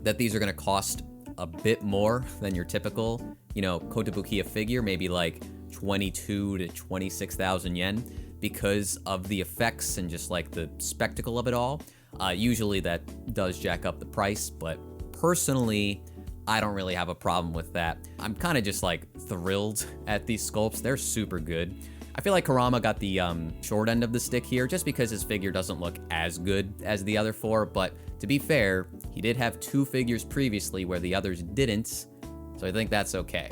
that these are gonna cost a bit more than your typical, you know, Kotobukiya figure, maybe like 22 to 26,000 yen, because of the effects and just like the spectacle of it all. Usually that does jack up the price, but personally, I don't really have a problem with that. I'm kind of just like thrilled at these sculpts. They're super good. I feel like Kurama got the short end of the stick here just because his figure doesn't look as good as the other 4, but to be fair, he did have 2 figures previously where the others didn't, so I think that's okay.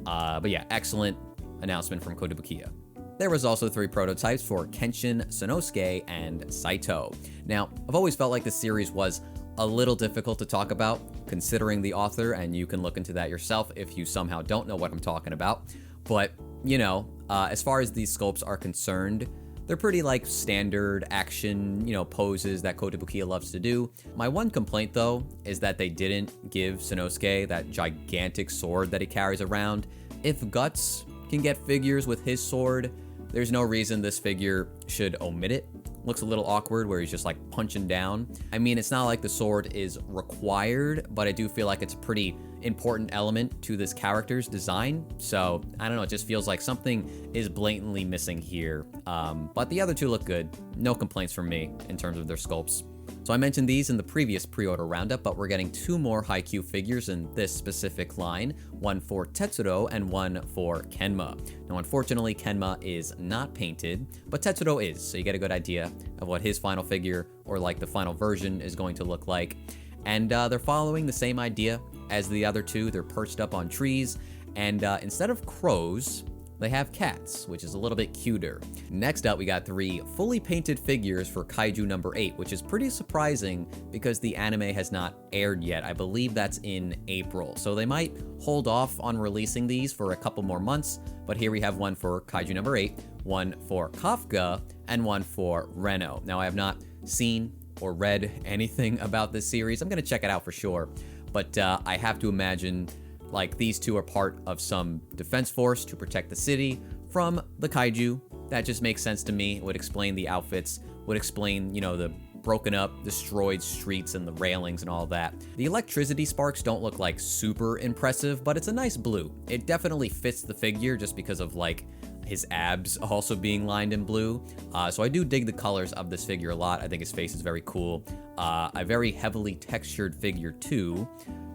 But yeah, excellent announcement from Kotobukiya. There was also 3 prototypes for Kenshin, Sanosuke, and Saito. Now, I've always felt like the series was a little difficult to talk about, considering the author, and you can look into that yourself if you somehow don't know what I'm talking about. But, you know, as far as these sculpts are concerned, they're pretty like standard action, you know, poses that Kotobukiya loves to do. My one complaint though is that they didn't give Sanosuke that gigantic sword that he carries around. If Guts can get figures with his sword, there's no reason this figure should omit it. Looks a little awkward where he's just like punching down. I mean, it's not like the sword is required, but I do feel like it's a pretty important element to this character's design. So I don't know, it just feels like something is blatantly missing here. But the other 2 look good. No complaints from me in terms of their sculpts. So I mentioned these in the previous pre-order roundup, but we're getting 2 more Haikyuu figures in this specific line, one for Tetsuro and one for Kenma. Now unfortunately Kenma is not painted, but Tetsuro is, so you get a good idea of what his final figure, or like the final version, is going to look like. And they're following the same idea as the other 2. They're perched up on trees, and instead of crows, they have cats, which is a little bit cuter. Next up, we got 3 fully painted figures for Kaiju number 8, which is pretty surprising because the anime has not aired yet. I believe that's in April, so they might hold off on releasing these for a couple more months, but here we have one for Kaiju number 8, one for Kafka, and one for Reno. Now, I have not seen or read anything about this series. I'm gonna check it out for sure, but I have to imagine like these 2 are part of some defense force to protect the city from the kaiju. That just makes sense to me. It would explain the outfits, would explain, you know, the broken up, destroyed streets and the railings and all that. The electricity sparks don't look like super impressive, but it's a nice blue. It definitely fits the figure just because of like his abs also being lined in blue. So I do dig the colors of this figure a lot. I think his face is very cool. A very heavily textured figure too.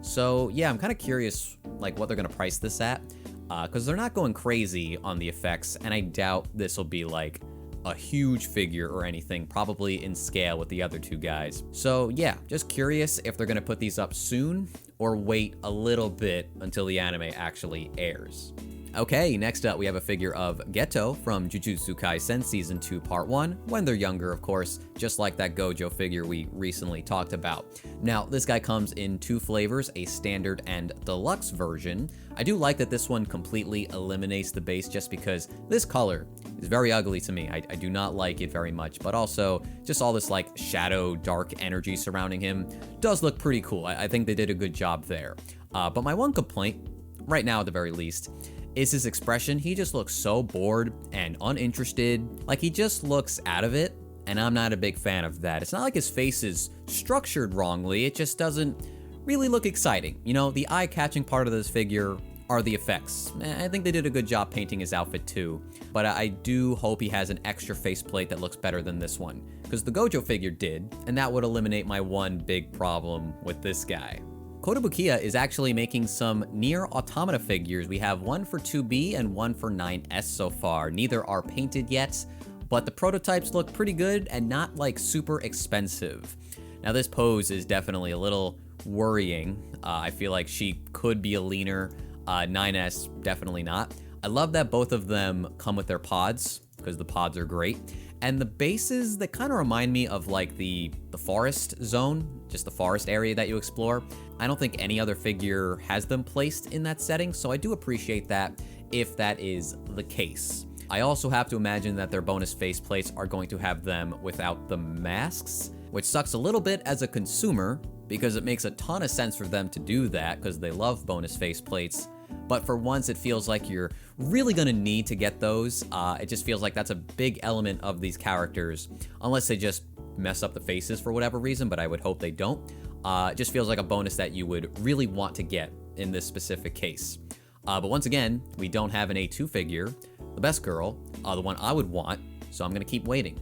So yeah, I'm kind of curious like what they're gonna price this at, because they're not going crazy on the effects, and I doubt this will be like a huge figure or anything, probably in scale with the other 2 guys. So yeah, just curious if they're gonna put these up soon or wait a little bit until the anime actually airs. Okay, next up we have a figure of Geto from Jujutsu Kaisen Season 2 Part 1, when they're younger of course, just like that Gojo figure we recently talked about. Now, this guy comes in 2 flavors, a standard and deluxe version. I do like that this one completely eliminates the base just because this color is very ugly to me. I do not like it very much, but also just all this like shadow, dark energy surrounding him does look pretty cool. I think they did a good job there. But my one complaint, right now at the very least, is his expression. He just looks so bored and uninterested. Like he just looks out of it, and I'm not a big fan of that. It's not like his face is structured wrongly, it just doesn't really look exciting. You know, the eye-catching part of this figure are the effects. I think they did a good job painting his outfit too, but I do hope he has an extra faceplate that looks better than this one, because the Gojo figure did, and that would eliminate my one big problem with this guy. Kotobukiya is actually making some Nier Automata figures. We have one for 2B and one for 9S so far. Neither are painted yet, but the prototypes look pretty good and not like super expensive. Now this pose is definitely a little worrying. I feel like she could be a leaner. 9S, definitely not. I love that both of them come with their pods, because the pods are great. And the bases, they kind of remind me of like the forest zone, just the forest area that you explore. I don't think any other figure has them placed in that setting, so I do appreciate that if that is the case. I also have to imagine that their bonus faceplates are going to have them without the masks, which sucks a little bit as a consumer, because it makes a ton of sense for them to do that, because they love bonus faceplates. But for once, it feels like you're really gonna need to get those. It just feels like that's a big element of these characters, unless they just mess up the faces for whatever reason, but I would hope they don't. It just feels like a bonus that you would really want to get in this specific case. But once again, we don't have an A2 figure, the best girl, the one I would want, so I'm gonna keep waiting,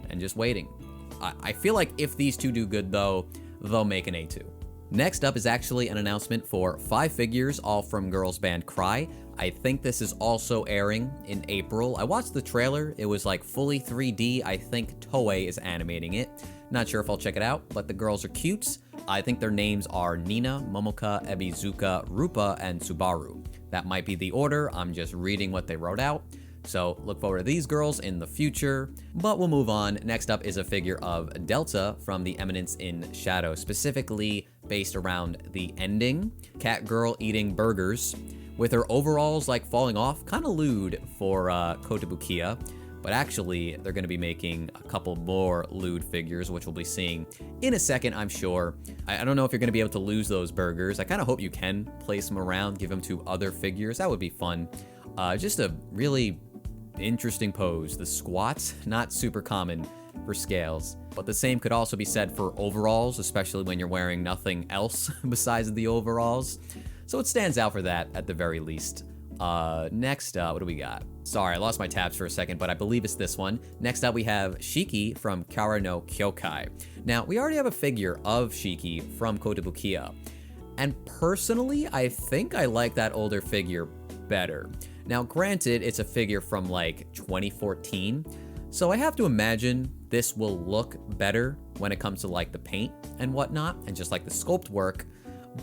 and just waiting. I feel like if these two do good though, they'll make an A2. Next up is actually an announcement for 5 figures, all from girls band Cry. I think this is also airing in April. I watched the trailer, it was like fully 3D. I think Toei is animating it. Not sure if I'll check it out, but the girls are cute. I think their names are Nina, Momoka, Ebizuka, Rupa, and Subaru. That might be the order, I'm just reading what they wrote out. So look forward to these girls in the future, but we'll move on. Next up is a figure of Delta from the Eminence in Shadow, specifically based around the ending. Cat girl eating burgers, with her overalls like falling off, kind of lewd for Kotobukiya, but actually they're going to be making a couple more lewd figures, which we'll be seeing in a second, I'm sure. I don't know if you're going to be able to lose those burgers. I kind of hope you can place them around, give them to other figures. That would be fun. Just a really interesting pose. The squat, not super common for scales, but the same could also be said for overalls, especially when you're wearing nothing else besides the overalls. So it stands out for that at the very least. Next up, what do we got? Sorry, I lost my tabs for a second, but I believe it's this one. Next up, we have Shiki from Kara no Kyokai. Now, we already have a figure of Shiki from Kotobukiya, and personally, I think I like that older figure better. Now, granted, it's a figure from like 2014, so I have to imagine this will look better when it comes to like the paint and whatnot, and just like the sculpt work,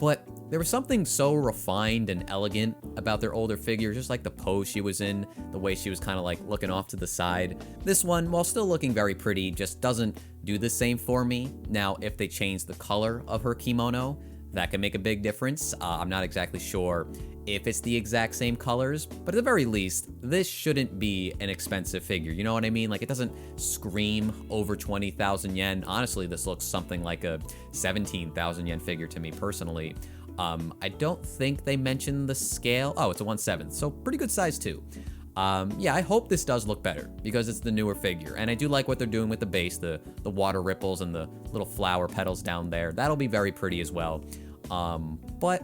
but there was something so refined and elegant about their older figure, just like the pose she was in, the way she was kind of like looking off to the side. This one, while still looking very pretty, just doesn't do the same for me. Now, if they change the color of her kimono, that can make a big difference. I'm not exactly sure if it's the exact same colors, but at the very least, this shouldn't be an expensive figure. You know what I mean? Like, it doesn't scream over 20,000 yen. Honestly, this looks something like a 17,000 yen figure to me personally. I don't think they mentioned the scale. Oh, it's a 1/7, so pretty good size too. Yeah, I hope this does look better because it's the newer figure, and I do like what they're doing with the base, the water ripples and the little flower petals down there. That'll be very pretty as well. But,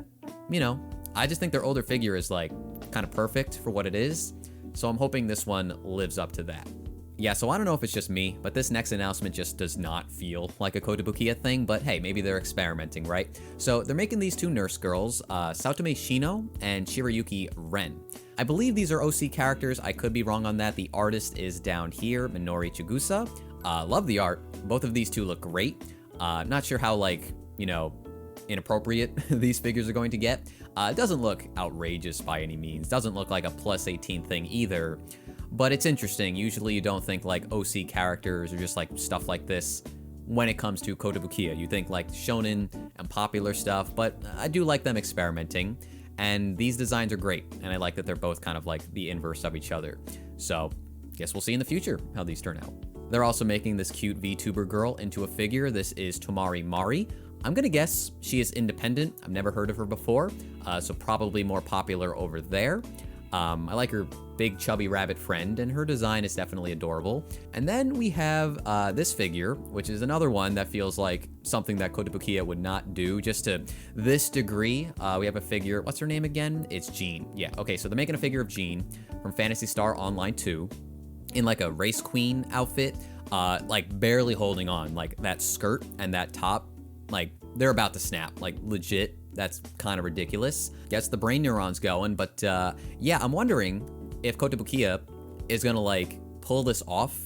you know, I just think their older figure is like kind of perfect for what it is, so I'm hoping this one lives up to that. Yeah, so I don't know if it's just me, but this next announcement just does not feel like a Kotobukiya thing, but hey, maybe they're experimenting, right? So they're making these two nurse girls, Saotome Shino and Shirayuki Ren. I believe these are OC characters. I could be wrong on that. The artist is down here, Minori Chigusa. Love the art. Both of these two look great. Not sure how, like, you know, inappropriate these figures are going to get. It doesn't look outrageous by any means. Doesn't look like a plus 18 thing either. But it's interesting. Usually you don't think like OC characters or just like stuff like this when it comes to Kotobukiya. You think like shonen and popular stuff, but I do like them experimenting. And these designs are great, and I like that they're both kind of like the inverse of each other. So, guess we'll see in the future how these turn out. They're also making this cute VTuber girl into a figure. This is Tomari Mari. I'm gonna guess she is independent. I've never heard of her before, so probably more popular over there. I like her big chubby rabbit friend, and her design is definitely adorable. And then we have this figure, which is another one that feels like something that Kotobukiya would not do, just to this degree. We have a figure, what's her name again? It's Jean. Yeah, okay, so they're making a figure of Jean from Phantasy Star Online 2 in like a race queen outfit, like barely holding on. Like that skirt and that top, like they're about to snap, like legit. That's kind of ridiculous. Gets the brain neurons going, but yeah, I'm wondering if Kotobukiya is gonna like pull this off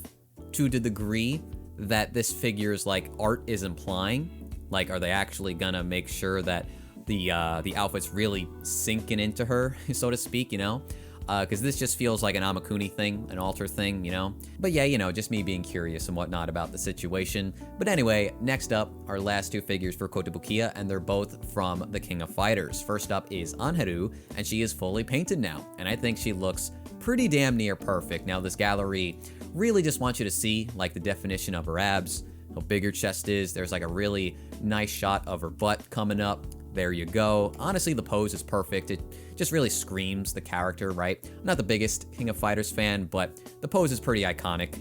to the degree that this figure's like art is implying. Like, are they actually gonna make sure that the outfit's really sinking into her, so to speak, you know? Because this just feels like an Amakuni thing, an alter thing, you know? But yeah, you know, just me being curious and whatnot about the situation. But anyway, next up, our last two figures for Kotobukiya, and they're both from the King of Fighters. First up is Anharu, and she is fully painted now, and I think she looks pretty damn near perfect. Now, this gallery really just wants you to see, like, the definition of her abs, how big her chest is. There's, like, a really nice shot of her butt coming up. There you go. Honestly, the pose is perfect. It just really screams the character, right? I'm not the biggest King of Fighters fan, but the pose is pretty iconic.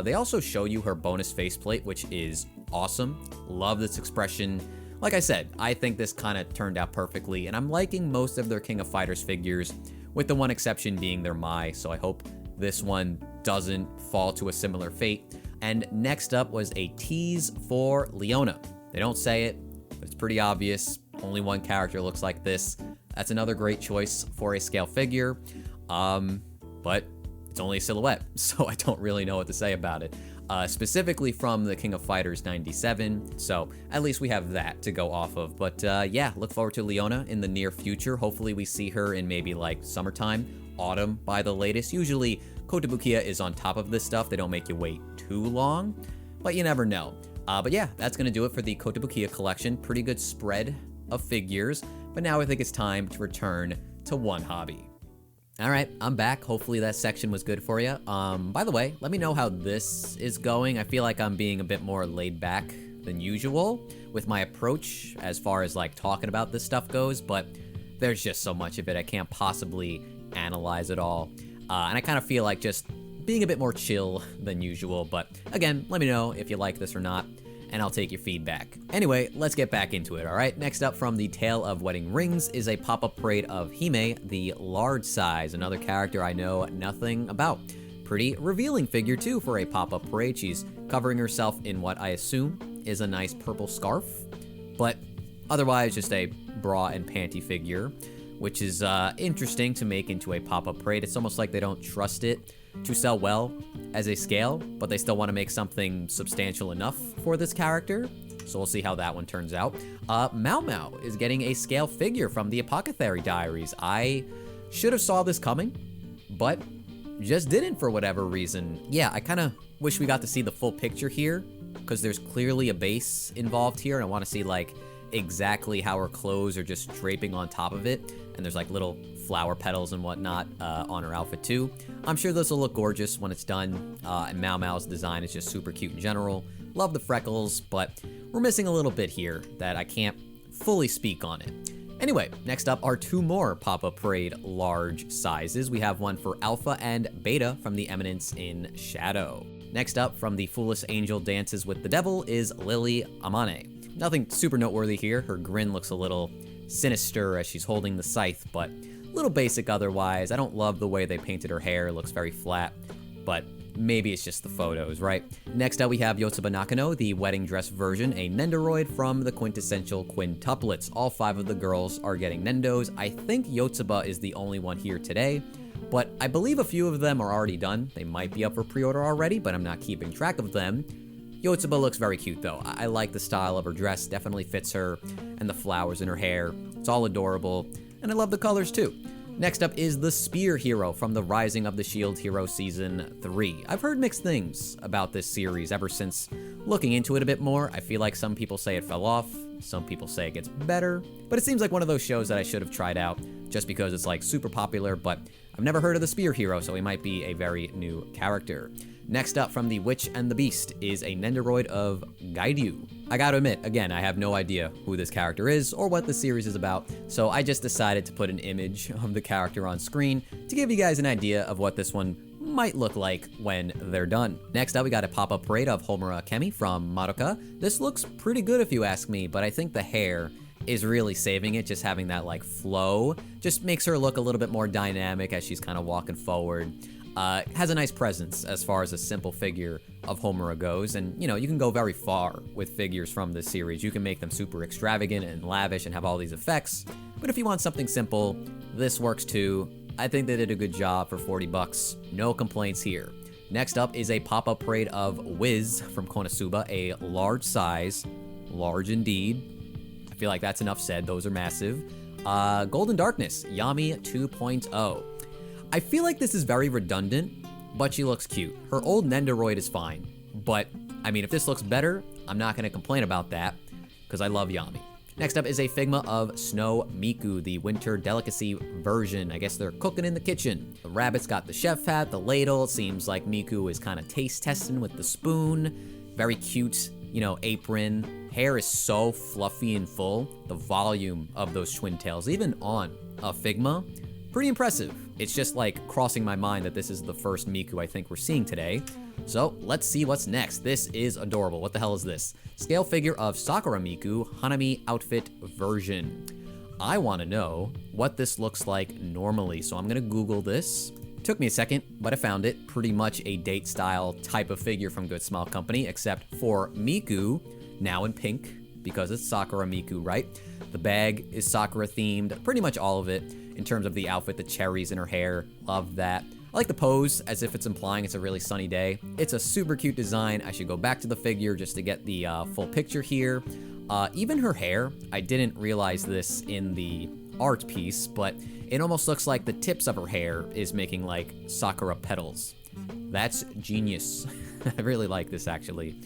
They also show you her bonus faceplate, which is awesome. Love this expression. Like I said, I think this kind of turned out perfectly, and I'm liking most of their King of Fighters figures, with the one exception being their Mai, so I hope this one doesn't fall to a similar fate. And next up was a tease for Leona. They don't say it, but it's pretty obvious. Only one character looks like this. That's another great choice for a scale figure, but it's only a silhouette, so I don't really know what to say about it. Specifically from the King of Fighters 97, so at least we have that to go off of. But yeah, look forward to Leona in the near future. Hopefully we see her in maybe like summertime, autumn by the latest. Usually Kotobukiya is on top of this stuff. They don't make you wait too long, but you never know. But yeah, that's going to do it for the Kotobukiya collection. Pretty good spread of figures, but now I think it's time to return to Wonhobby. All right, I'm back. Hopefully that section was good for you. By the way, let me know how this is going. I feel like I'm being a bit more laid back than usual with my approach as far as like talking about this stuff goes, but there's just so much of it I can't possibly analyze it all. And I kind of feel like just being a bit more chill than usual, but again, let me know if you like this or not, and I'll take your feedback. Anyway, let's get back into it, alright? Next up from the Tale of Wedding Rings is a pop-up parade of Hime, the large size, another character I know nothing about. Pretty revealing figure too for a pop-up parade. She's covering herself in what I assume is a nice purple scarf, but otherwise just a bra and panty figure, which is interesting to make into a pop-up parade. It's almost like they don't trust it to sell well as a scale, but they still want to make something substantial enough for this character. So we'll see how that one turns out. Mao Mao is getting a scale figure from the Apothecary Diaries. I should have saw this coming, but just didn't for whatever reason. Yeah, I kind of wish we got to see the full picture here, because there's clearly a base involved here, and I want to see like exactly how her clothes are just draping on top of it, and there's like little flower petals and whatnot on her outfit too. I'm sure this will look gorgeous when it's done, and Mao Mao's design is just super cute in general. Love the freckles, but we're missing a little bit here that I can't fully speak on it. Anyway, next up are two more pop-up parade large sizes. We have one for Alpha and Beta from the Eminence in Shadow. Next up from the Foolish Angel Dances with the Devil is Lily Amane. Nothing super noteworthy here. Her grin looks a little sinister as she's holding the scythe, but a little basic otherwise. I don't love the way they painted her hair. It looks very flat, but maybe it's just the photos, right? Next up, we have Yotsuba Nakano, the wedding dress version, a Nendoroid from the quintessential quintuplets. All 5 of the girls are getting Nendos. I think Yotsuba is the only one here today, but I believe a few of them are already done. They might be up for pre-order already, but I'm not keeping track of them. Yotsuba looks very cute though. I like the style of her dress, definitely fits her, and the flowers in her hair. It's all adorable, and I love the colors too. Next up is the Spear Hero from the Rising of the Shield Hero Season 3. I've heard mixed things about this series ever since looking into it a bit more. I feel like some people say it fell off, some people say it gets better, but it seems like one of those shows that I should have tried out just because it's like super popular, but I've never heard of the Spear Hero, so he might be a very new character. Next up from The Witch and the Beast is a Nendoroid of Gaidyu. I gotta admit, again, I have no idea who this character is or what the series is about, so I just decided to put an image of the character on screen to give you guys an idea of what this one might look like when they're done. Next up, we got a pop-up parade of Homura Kemi from Madoka. This looks pretty good if you ask me, but I think the hair is really saving it. Just having that like flow just makes her look a little bit more dynamic as she's kind of walking forward. Has a nice presence as far as a simple figure of Homura goes, and you know, you can go very far with figures from this series. You can make them super extravagant and lavish and have all these effects, but if you want something simple, this works too. I think they did a good job for 40 bucks. No complaints here. Next up is a pop-up parade of Wiz from Konosuba, a large size, large indeed. I feel like that's enough said, those are massive. Golden Darkness, Yami 2.0. I feel like this is very redundant, but she looks cute. Her old Nendoroid is fine, but I mean, if this looks better, I'm not gonna complain about that, because I love Yami. Next up is a Figma of Snow Miku, the winter delicacy version. I guess they're cooking in the kitchen. The rabbit's got the chef hat, the ladle. It seems like Miku is kind of taste testing with the spoon. Very cute, you know, apron. Hair is so fluffy and full. The volume of those twin tails, even on a Figma, pretty impressive. It's just like crossing my mind that this is the first Miku I think we're seeing today. So let's see what's next. This is adorable. What the hell is this? Scale figure of Sakura Miku, Hanami outfit version. I want to know what this looks like normally, so I'm going to Google this. Took me a second, but I found it. Pretty much a date style type of figure from Good Smile Company, except for Miku, now in pink, because it's Sakura Miku, right? The bag is Sakura themed, pretty much all of it. In terms of the outfit, the cherries in her hair, love that. I like the pose, as if it's implying it's a really sunny day. It's a super cute design. I should go back to the figure just to get the full picture here. Even her hair, I didn't realize this in the art piece, but it almost looks like the tips of her hair is making like Sakura petals. That's genius. I really like this actually.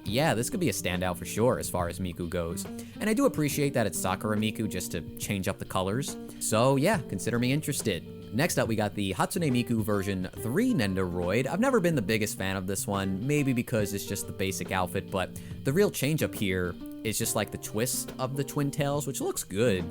Yeah, this could be a standout for sure as far as Miku goes. And I do appreciate that it's Sakura Miku just to change up the colors. So yeah, consider me interested. Next up, we got the Hatsune Miku version 3 Nendoroid. I've never been the biggest fan of this one, maybe because it's just the basic outfit, but the real change up here is just like the twist of the twin tails, which looks good.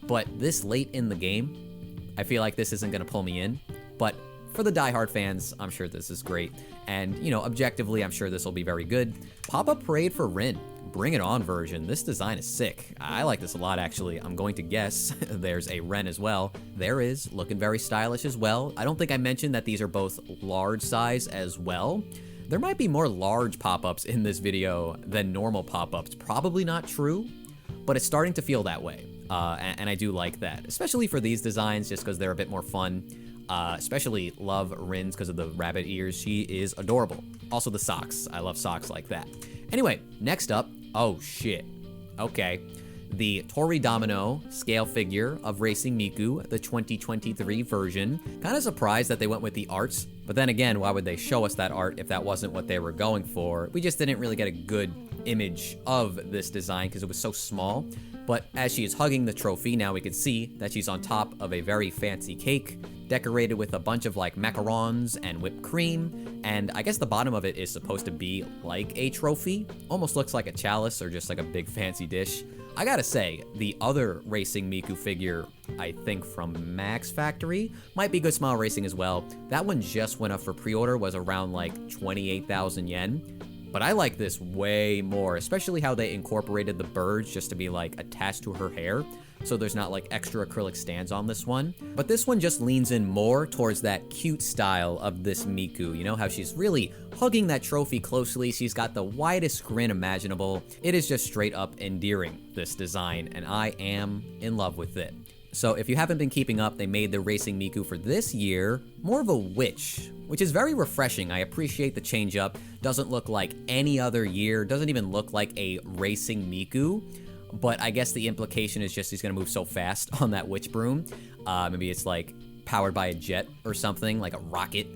But this late in the game, I feel like this isn't gonna pull me in. But for the diehard fans, I'm sure this is great. And, you know, objectively, I'm sure this will be very good. Pop-up parade for Rin. Bring It On version. This design is sick. I like this a lot, actually. I'm going to guess there's a Ren as well. There is, looking very stylish as well. I don't think I mentioned that these are both large size as well. There might be more large pop-ups in this video than normal pop-ups. Probably not true, but it's starting to feel that way. And I do like that, especially for these designs, just because they're a bit more fun. Especially love Rin's because of the rabbit ears. She is adorable. Also the socks. I love socks like that. Anyway, next up, oh shit. Okay. The Tori Domino scale figure of Racing Miku, the 2023 version. Kind of surprised that they went with the arts, but then again, why would they show us that art if that wasn't what they were going for? We just didn't really get a good image of this design because it was so small. But as she is hugging the trophy, now we can see that she's on top of a very fancy cake, decorated with a bunch of like macarons and whipped cream, and I guess the bottom of it is supposed to be like a trophy. Almost looks like a chalice or just like a big fancy dish. I gotta say, the other Racing Miku figure, I think from Max Factory, might be Good Smile Racing as well. That one just went up for pre-order, was around like 28,000 yen. But I like this way more, especially how they incorporated the birds just to be like attached to her hair. So there's not like extra acrylic stands on this one. But this one just leans in more towards that cute style of this Miku. You know how she's really hugging that trophy closely. She's got the widest grin imaginable. It is just straight up endearing, this design, and I am in love with it. So if you haven't been keeping up, they made the Racing Miku for this year more of a witch, which is very refreshing. I appreciate the change up. Doesn't look like any other year, doesn't even look like a Racing Miku, but I guess the implication is just he's gonna move so fast on that witch broom. Maybe it's like powered by a jet or something, like a rocket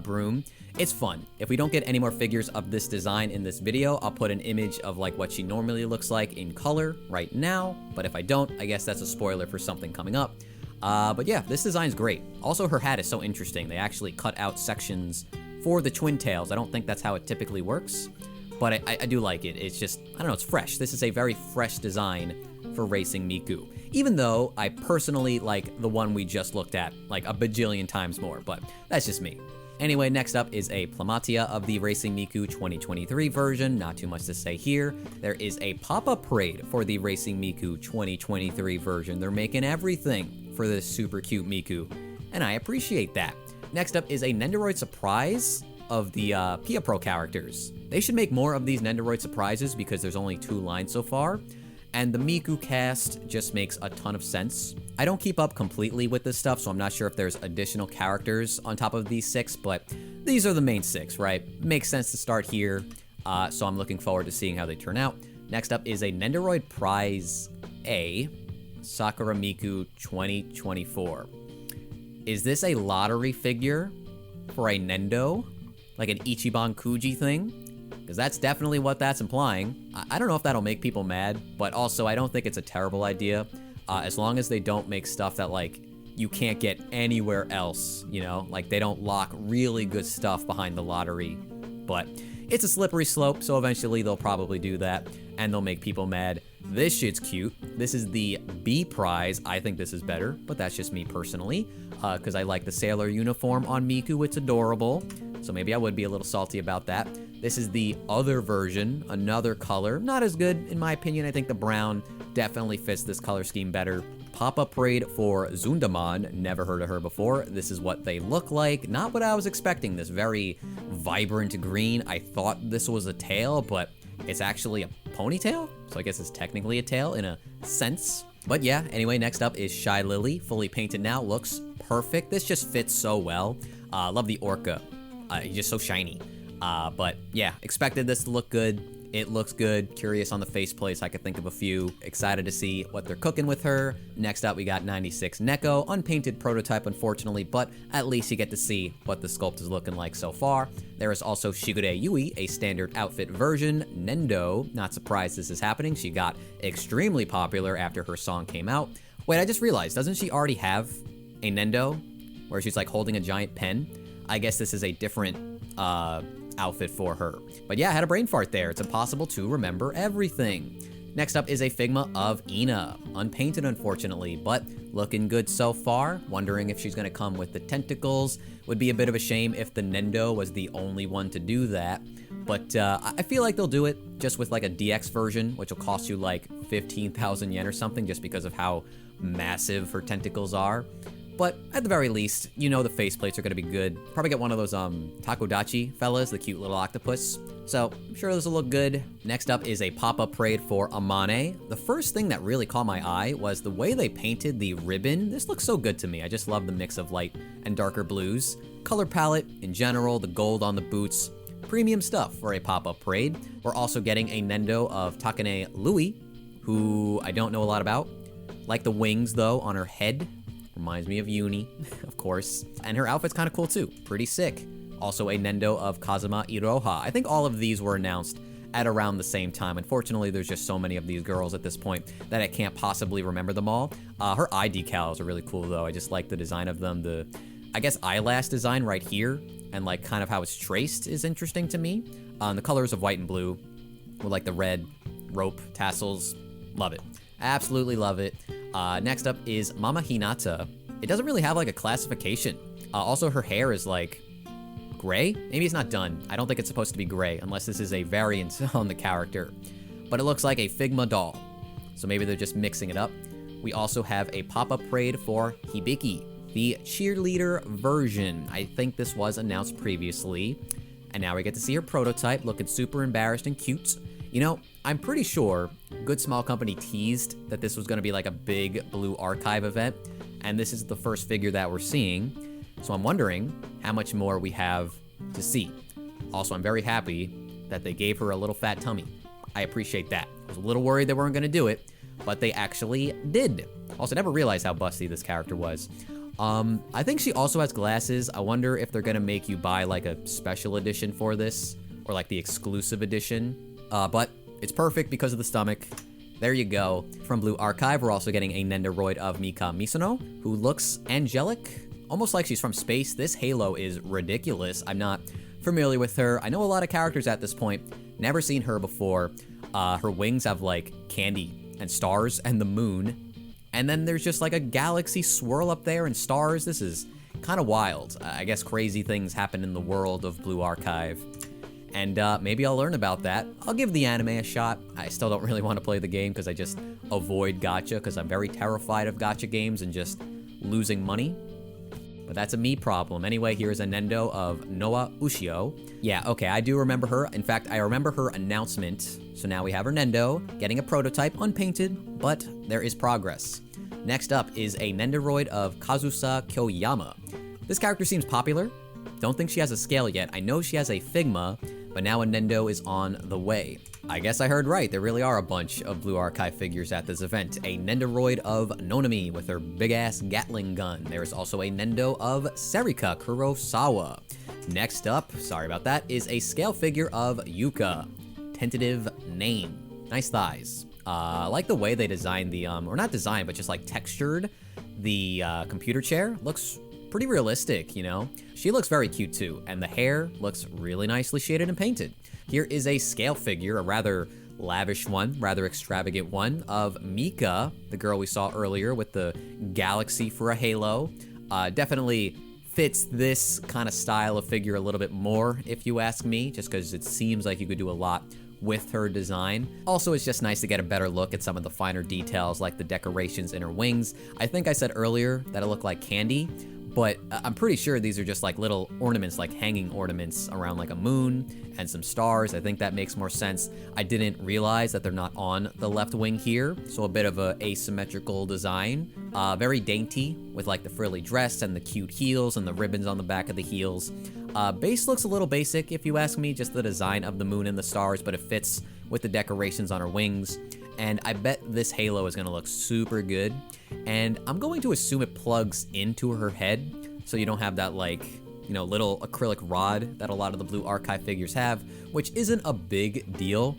broom. It's fun. If we don't get any more figures of this design in this video, I'll put an image of like what she normally looks like in color right now. But if I don't, I guess that's a spoiler for something coming up. But yeah, this design's great. Also, her hat is so interesting. They actually cut out sections for the twin tails. I don't think that's how it typically works, but I do like it. It's just, I don't know, it's fresh. This is a very fresh design for Racing Miku. Even though I personally like the one we just looked at like a bajillion times more, but that's just me. Anyway, next up is a Plamatia of the Racing Miku 2023 version. Not too much to say here. There is a pop-up parade for the Racing Miku 2023 version. They're making everything for this super cute Miku, and I appreciate that. Next up is a Nendoroid surprise of the Pia Pro characters. They should make more of these Nendoroid surprises because there's only 2 lines so far, and the Miku cast just makes a ton of sense. I don't keep up completely with this stuff, so I'm not sure if there's additional characters on top of these 6, but these are the main 6, right? Makes sense to start here, so I'm looking forward to seeing how they turn out. Next up is a Nendoroid Prize A, Sakura Miku 2024. Is this a lottery figure for a Nendo? Like an Ichiban Kuji thing? Because that's definitely what that's implying. I don't know if that'll make people mad, but also I don't think it's a terrible idea. As long as they don't make stuff that like you can't get anywhere else, you know? Like they don't lock really good stuff behind the lottery. But it's a slippery slope, so eventually they'll probably do that, and they'll make people mad. This shit's cute. This is the B prize. I think this is better, but that's just me personally, because I like the sailor uniform on Miku. It's adorable, so maybe I would be a little salty about that. This is the other version, another color. Not as good, in my opinion. I think the brown definitely fits this color scheme better. Pop-up parade for Zundamon. Never heard of her before. This is what they look like. Not what I was expecting. This very vibrant green. I thought this was a tail, but it's actually a ponytail. So I guess it's technically a tail in a sense. But yeah, anyway, next up is Shy Lily. Fully painted now. Looks perfect. This just fits so well. Love the orca. He's just so shiny. But yeah, expected this to look good. It looks good. Curious on the faceplates. I could think of a few. Excited to see what they're cooking with her. Next up, we got 96 Neko. Unpainted prototype, unfortunately, but at least you get to see what the sculpt is looking like so far. There is also Shigure Yui, a standard outfit version. Nendo, not surprised this is happening. She got extremely popular after her song came out. Wait, I just realized, doesn't she already have a Nendo where she's like holding a giant pen? I guess this is a different outfit for her. But yeah, I had a brain fart there. It's impossible to remember everything. Next up is a Figma of Ina. Unpainted, unfortunately, but looking good so far. Wondering if she's gonna come with the tentacles. Would be a bit of a shame if the Nendo was the only one to do that. But I feel like they'll do it just with like a DX version, which will cost you like 15,000 yen or something just because of how massive her tentacles are. But at the very least, you know the faceplates are going to be good. Probably get one of those Takodachi fellas, the cute little octopus. So I'm sure this will look good. Next up is a pop-up parade for Amane. The first thing that really caught my eye was the way they painted the ribbon. This looks so good to me. I just love the mix of light and darker blues. Color palette in general, the gold on the boots. Premium stuff for a pop-up parade. We're also getting a Nendo of Takane Lui, who I don't know a lot about. Like the wings though on her head. Reminds me of Eunie, of course. And her outfit's kind of cool too. Pretty sick. Also a Nendo of Kazuma Iroha. I think all of these were announced at around the same time. Unfortunately, there's just so many of these girls at this point that I can't possibly remember them all. Her eye decals are really cool though. I just like the design of them. The, I guess, eyelash design right here and like kind of how it's traced is interesting to me. The colors of white and blue with like the red rope tassels. Love it. Absolutely love it. Next up is Mama Hinata. It doesn't really have like a classification. Also, her hair is like gray. Maybe it's not done. I don't think it's supposed to be gray unless this is a variant on the character. But it looks like a Figma doll. So maybe they're just mixing it up. We also have a pop-up parade for Hibiki, the cheerleader version. I think this was announced previously. And now we get to see her prototype looking super embarrassed and cute. You know, I'm pretty sure Good Small Company teased that this was going to be like a big Blue Archive event, and this is the first figure that we're seeing, so I'm wondering how much more we have to see. Also, I'm very happy that they gave her a little fat tummy. I appreciate that. I was a little worried they weren't going to do it, but they actually did. Also, I never realized how busty this character was. I think she also has glasses. I wonder if they're going to make you buy like a special edition for this, or like the exclusive edition. But it's perfect because of the stomach. There you go. From Blue Archive, we're also getting a Nendoroid of Mika Misono, who looks angelic, almost like she's from space. This halo is ridiculous. I'm not familiar with her. I know a lot of characters at this point. Never seen her before. Her wings have like candy and stars and the moon. And then there's just like a galaxy swirl up there and stars. This is kind of wild. I guess crazy things happen in the world of Blue Archive. And maybe I'll learn about that. I'll give the anime a shot. I still don't really want to play the game because I just avoid gacha because I'm very terrified of gacha games and just losing money. But that's a me problem. Anyway, here's a Nendo of Noa Ushio. Yeah, okay, I do remember her. In fact, I remember her announcement. So now we have her Nendo, getting a prototype, unpainted, but there is progress. Next up is a Nendoroid of Kazusa Kyoyama. This character seems popular. Don't think she has a scale yet. I know she has a Figma, but now a Nendo is on the way. I guess I heard right. There really are a bunch of Blue Archive figures at this event. A Nendoroid of Nonami with her big-ass Gatling gun. There is also a Nendo of Serika Kurosawa. Next up, sorry about that, is a scale figure of Yuka. Tentative name. Nice thighs. I like the way they designed the, or not designed, but just like textured the computer chair. Looks pretty realistic, you know? She looks very cute too, and the hair looks really nicely shaded and painted. Here is a scale figure, a rather lavish one, rather extravagant one, of Mika, the girl we saw earlier with the galaxy for a halo. Definitely fits this kind of style of figure a little bit more, if you ask me, just because it seems like you could do a lot with her design. Also, it's just nice to get a better look at some of the finer details like the decorations in her wings. I think I said earlier that it looked like candy, but I'm pretty sure these are just like little ornaments, like hanging ornaments around like a moon and some stars. I think that makes more sense. I didn't realize that they're not on the left wing here, so a bit of a asymmetrical design. Very dainty with like the frilly dress and the cute heels and the ribbons on the back of the heels. Base looks a little basic if you ask me, just the design of the moon and the stars, but it fits with the decorations on her wings. And I bet this halo is gonna look super good. And I'm going to assume it plugs into her head, so you don't have that like, you know, little acrylic rod that a lot of the Blue Archive figures have, which isn't a big deal,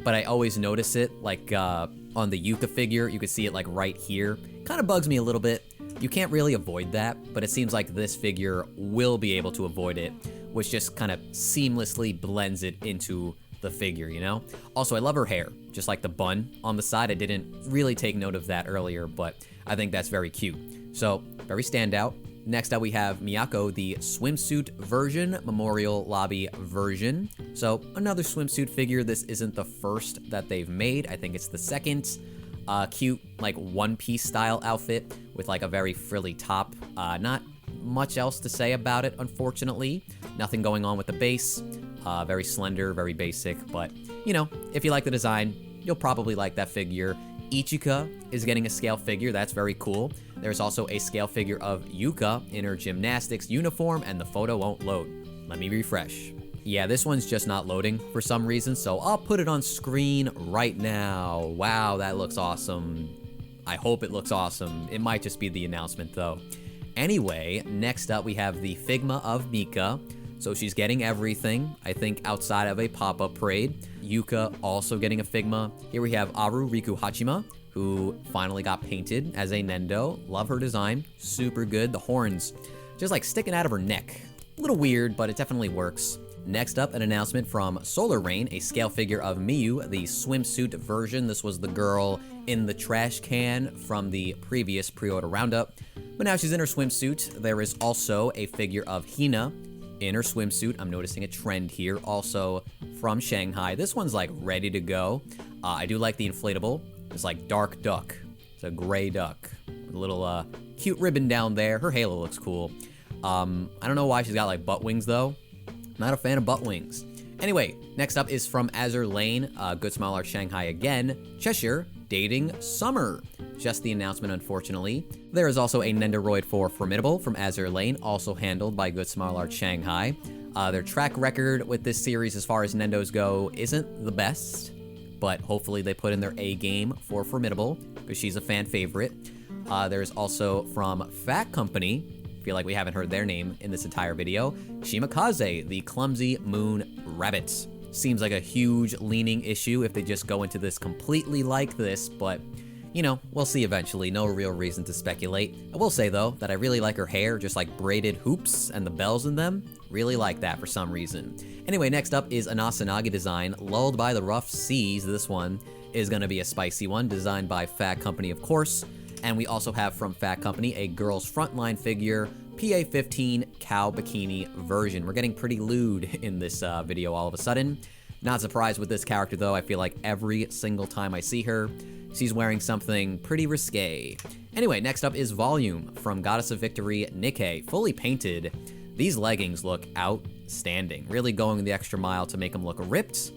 but I always notice it, like on the Yuka figure, you can see it like right here. Kind of bugs me a little bit. You can't really avoid that, but it seems like this figure will be able to avoid it, which just kind of seamlessly blends it into the figure, you know? Also, I love her hair, just like the bun on the side. I didn't really take note of that earlier, but I think that's very cute. So, very standout. Next up, we have Miyako, the swimsuit version, Memorial Lobby version. So, another swimsuit figure. This isn't the first that they've made. I think it's the second. Cute, like, one-piece style outfit with, like, a very frilly top. Not much else to say about it, unfortunately. Nothing going on with the base. Very slender, very basic, but, you know, if you like the design, you'll probably like that figure. Ichika is getting a scale figure. That's very cool. There's also a scale figure of Yuka in her gymnastics uniform, and the photo won't load. Let me refresh. Yeah, this one's just not loading for some reason, so I'll put it on screen right now. Wow, that looks awesome. I hope it looks awesome. It might just be the announcement, though. Anyway, next up we have the Figma of Mika. So she's getting everything, I think, outside of a pop-up parade. Yuka also getting a Figma. Here we have Aru Riku Hachima, who finally got painted as a Nendo. Love her design, super good. The horns just like sticking out of her neck. A little weird, but it definitely works. Next up, an announcement from Solarain, a scale figure of Miyu, the swimsuit version. This was the girl in the trash can from the previous pre-order roundup, but now she's in her swimsuit. There is also a figure of Hina in her swimsuit. I'm noticing a trend here, also from Shanghai. This one's like ready to go. I do like the inflatable. It's like dark duck. It's a gray duck with a little cute ribbon down there. Her halo looks cool. I don't know why she's got like butt wings though. Not a fan of butt wings. Anyway, next up is from Azur Lane, Good Smile Art Shanghai again, Cheshire, dating Summer. Just the announcement, unfortunately. There is also a Nendoroid for Formidable from Azur Lane, also handled by Good Smile Art Shanghai. Their track record with this series as far as Nendos go isn't the best, but hopefully they put in their A game for Formidable, because she's a fan favorite. There's also from Phat Company, feel like we haven't heard their name in this entire video, Shimakaze, the Clumsy Moon Rabbit. Seems like a huge leaning issue if they just go into this completely like this, but you know, we'll see eventually, no real reason to speculate. I will say though, that I really like her hair, just like braided hoops and the bells in them. Really like that for some reason. Anyway, next up is an Asanagi design, Lulled by the Rough Seas. This one is gonna be a spicy one, designed by Phat Company, of course. And we also have from Phat Company a girl's frontline figure, PA-15 cow bikini version. We're getting pretty lewd in this video all of a sudden. Not surprised with this character though, I feel like every single time I see her, she's wearing something pretty risque. Anyway, next up is Volume from Goddess of Victory Nikkei, fully painted. These leggings look outstanding, really going the extra mile to make them look ripped,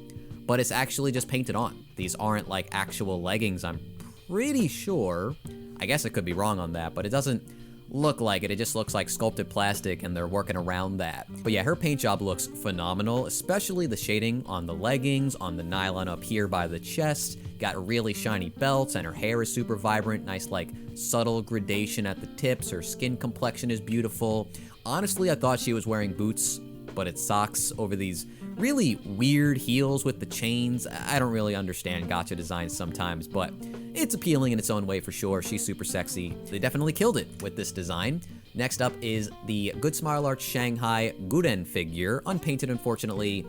but it's actually just painted on. These aren't like actual leggings, I'm pretty sure. I guess I could be wrong on that, but it doesn't look like it. It just looks like sculpted plastic and they're working around that. But yeah, her paint job looks phenomenal, especially the shading on the leggings, on the nylon up here by the chest. Got really shiny belts and her hair is super vibrant, nice like subtle gradation at the tips. Her skin complexion is beautiful. Honestly, I thought she was wearing boots, but it's socks over these really weird heels with the chains. I don't really understand gacha designs sometimes, but it's appealing in its own way for sure. She's super sexy. They definitely killed it with this design. Next up is the Good Smile Art Shanghai Guren figure, unpainted unfortunately.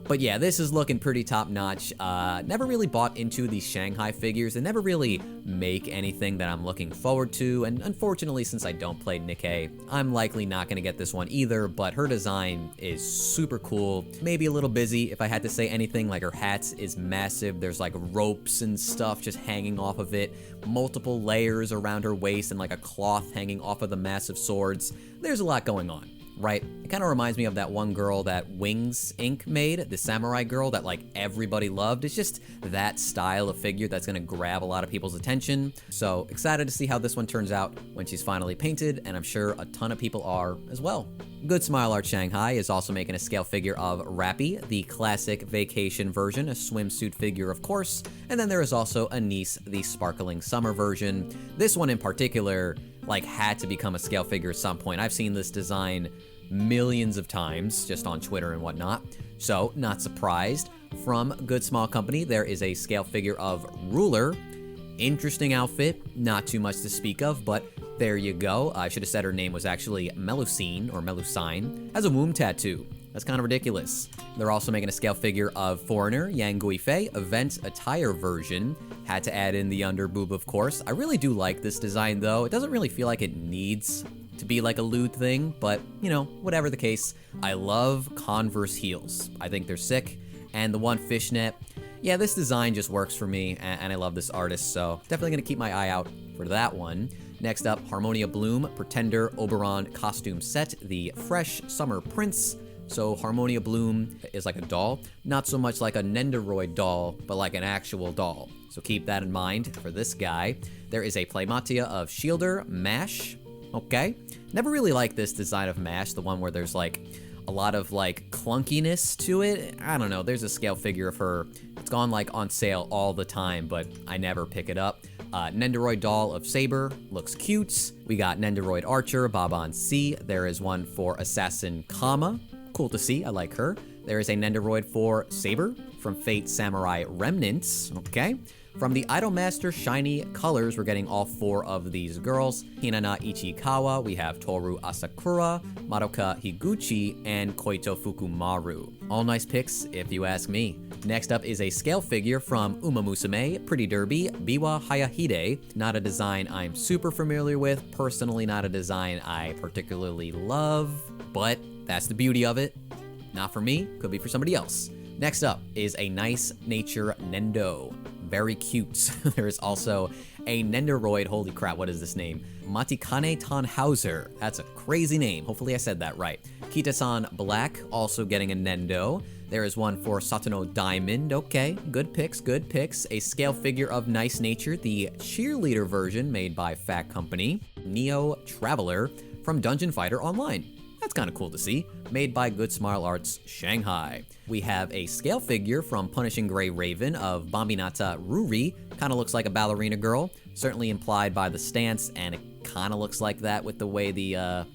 But yeah, this is looking pretty top-notch. Never really bought into these Shanghai figures. They never really make anything that I'm looking forward to, and unfortunately, since I don't play Nikkei, I'm likely not gonna get this one either, but her design is super cool. Maybe a little busy, if I had to say anything, like her hat is massive. There's like ropes and stuff just hanging off of it, multiple layers around her waist, and like a cloth hanging off of the massive swords. There's a lot going on. Right? It kind of reminds me of that one girl that Wings Inc. made, the samurai girl that like everybody loved. It's just that style of figure that's gonna grab a lot of people's attention. So excited to see how this one turns out when she's finally painted, and I'm sure a ton of people are as well. Good Smile Art Shanghai is also making a scale figure of Rappy, the classic vacation version, a swimsuit figure of course, and then there is also Anise, the sparkling summer version. This one in particular like had to become a scale figure at some point. I've seen this design millions of times just on Twitter and whatnot, so not surprised. From Good Small Company, there is a scale figure of Ruler. Interesting outfit, not too much to speak of, but there you go. I should have said her name was actually Melusine or Melusine. Has a womb tattoo. That's kind of ridiculous. They're also making a scale figure of Foreigner, Yang Guifei, event attire version. Had to add in the under boob, of course. I really do like this design, though. It doesn't really feel like it needs to be like a lewd thing, but, you know, whatever the case. I love Converse heels. I think they're sick. And the one fishnet, yeah, this design just works for me, and I love this artist, so definitely gonna keep my eye out for that one. Next up, Harmonia Bloom, Pretender Oberon costume set, the Fresh Summer Prince. So Harmonia Bloom is like a doll, not so much like a Nendoroid doll, but like an actual doll. So keep that in mind for this guy. There is a Playmatia of Shielder, Mash. Okay. Never really liked this design of Mash, the one where there's like a lot of like clunkiness to it. I don't know, there's a scale figure of her. It's gone like on sale all the time, but I never pick it up. Nendoroid doll of Saber, looks cute. We got Nendoroid Archer, Baban C. There is one for Assassin Kama. Cool to see, I like her. There is a Nendoroid for Saber from Fate Samurai Remnants, okay. From the Idolmaster Shiny Colors, we're getting all four of these girls. Hinana Ichikawa, we have Toru Asakura, Madoka Higuchi, and Koito Fukumaru. All nice picks, if you ask me. Next up is a scale figure from Uma Musume, Pretty Derby, Biwa Hayahide. Not a design I'm super familiar with, personally not a design I particularly love, but that's the beauty of it. Not for me, could be for somebody else. Next up is a nice nature Nendo. Very cute. There is also a Nendoroid, holy crap, what is this name? Matikane Tannhauser. That's a crazy name. Hopefully I said that right. Kita-san Black, also getting a Nendo. There is one for Satono Diamond. Okay, good picks, good picks. A scale figure of Nice Nature, the cheerleader version made by Phat Company. Neo Traveler from Dungeon Fighter Online. That's kind of cool to see. Made by Good Smile Arts Shanghai. We have a scale figure from Punishing Gray Raven of Bambinata Ruri. Kind of looks like a ballerina girl. Certainly implied by the stance, and it kind of looks like that with the way the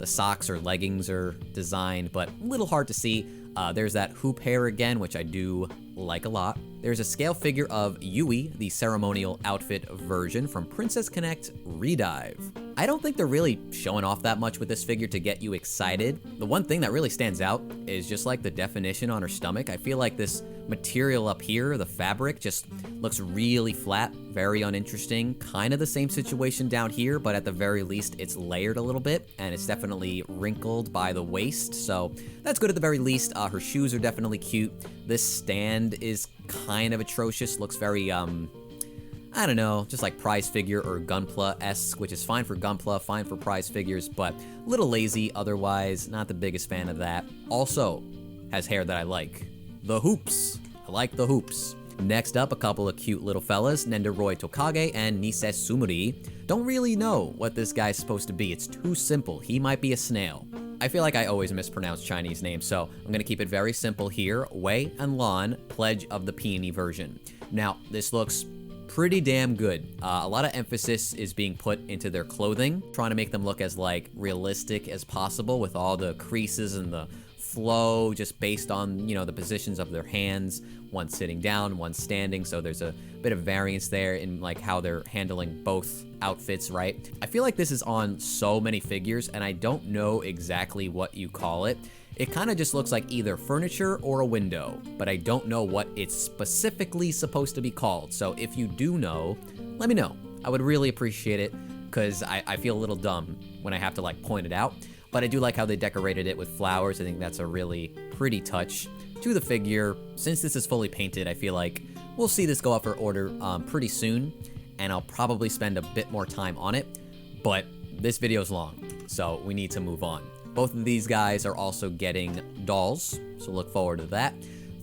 socks or leggings are designed, but a little hard to see. There's that hoop hair again, which I do like a lot. There's a scale figure of Eunie, the ceremonial outfit version from Princess Connect Redive. I don't think they're really showing off that much with this figure to get you excited. The one thing that really stands out is just like the definition on her stomach. I feel like this material up here, the fabric, just looks really flat, very uninteresting. Kind of the same situation down here, but at the very least it's layered a little bit, and it's definitely wrinkled by the waist, so that's good at the very least. Her shoes are definitely cute. This stand is kind of atrocious, looks very, I don't know, just like prize figure or Gunpla-esque, which is fine for Gunpla, fine for prize figures, but a little lazy otherwise, not the biggest fan of that. Also, has hair that I like. The hoops. I like the hoops. Next up, a couple of cute little fellas, Nendoroid Tokage and Nisei Sumuri. Don't really know what this guy's supposed to be, it's too simple. He might be a snail. I feel like I always mispronounce Chinese names, so I'm gonna keep it very simple here. Wei and Lan, Pledge of the Peony version. Now, this looks pretty damn good. A lot of emphasis is being put into their clothing, trying to make them look as like realistic as possible with all the creases and the flow just based on, you know, the positions of their hands. One sitting down, one standing, so there's a bit of variance there in like how they're handling both outfits, right? I feel like this is on so many figures and I don't know exactly what you call it. It kind of just looks like either furniture or a window, but I don't know what it's specifically supposed to be called. So if you do know, let me know. I would really appreciate it because I feel a little dumb when I have to like point it out. But I do like how they decorated it with flowers. I think that's a really pretty touch to the figure. Since this is fully painted, I feel like we'll see this go up for order pretty soon, and I'll probably spend a bit more time on it. But this video's long, so we need to move on. Both of these guys are also getting dolls, so look forward to that.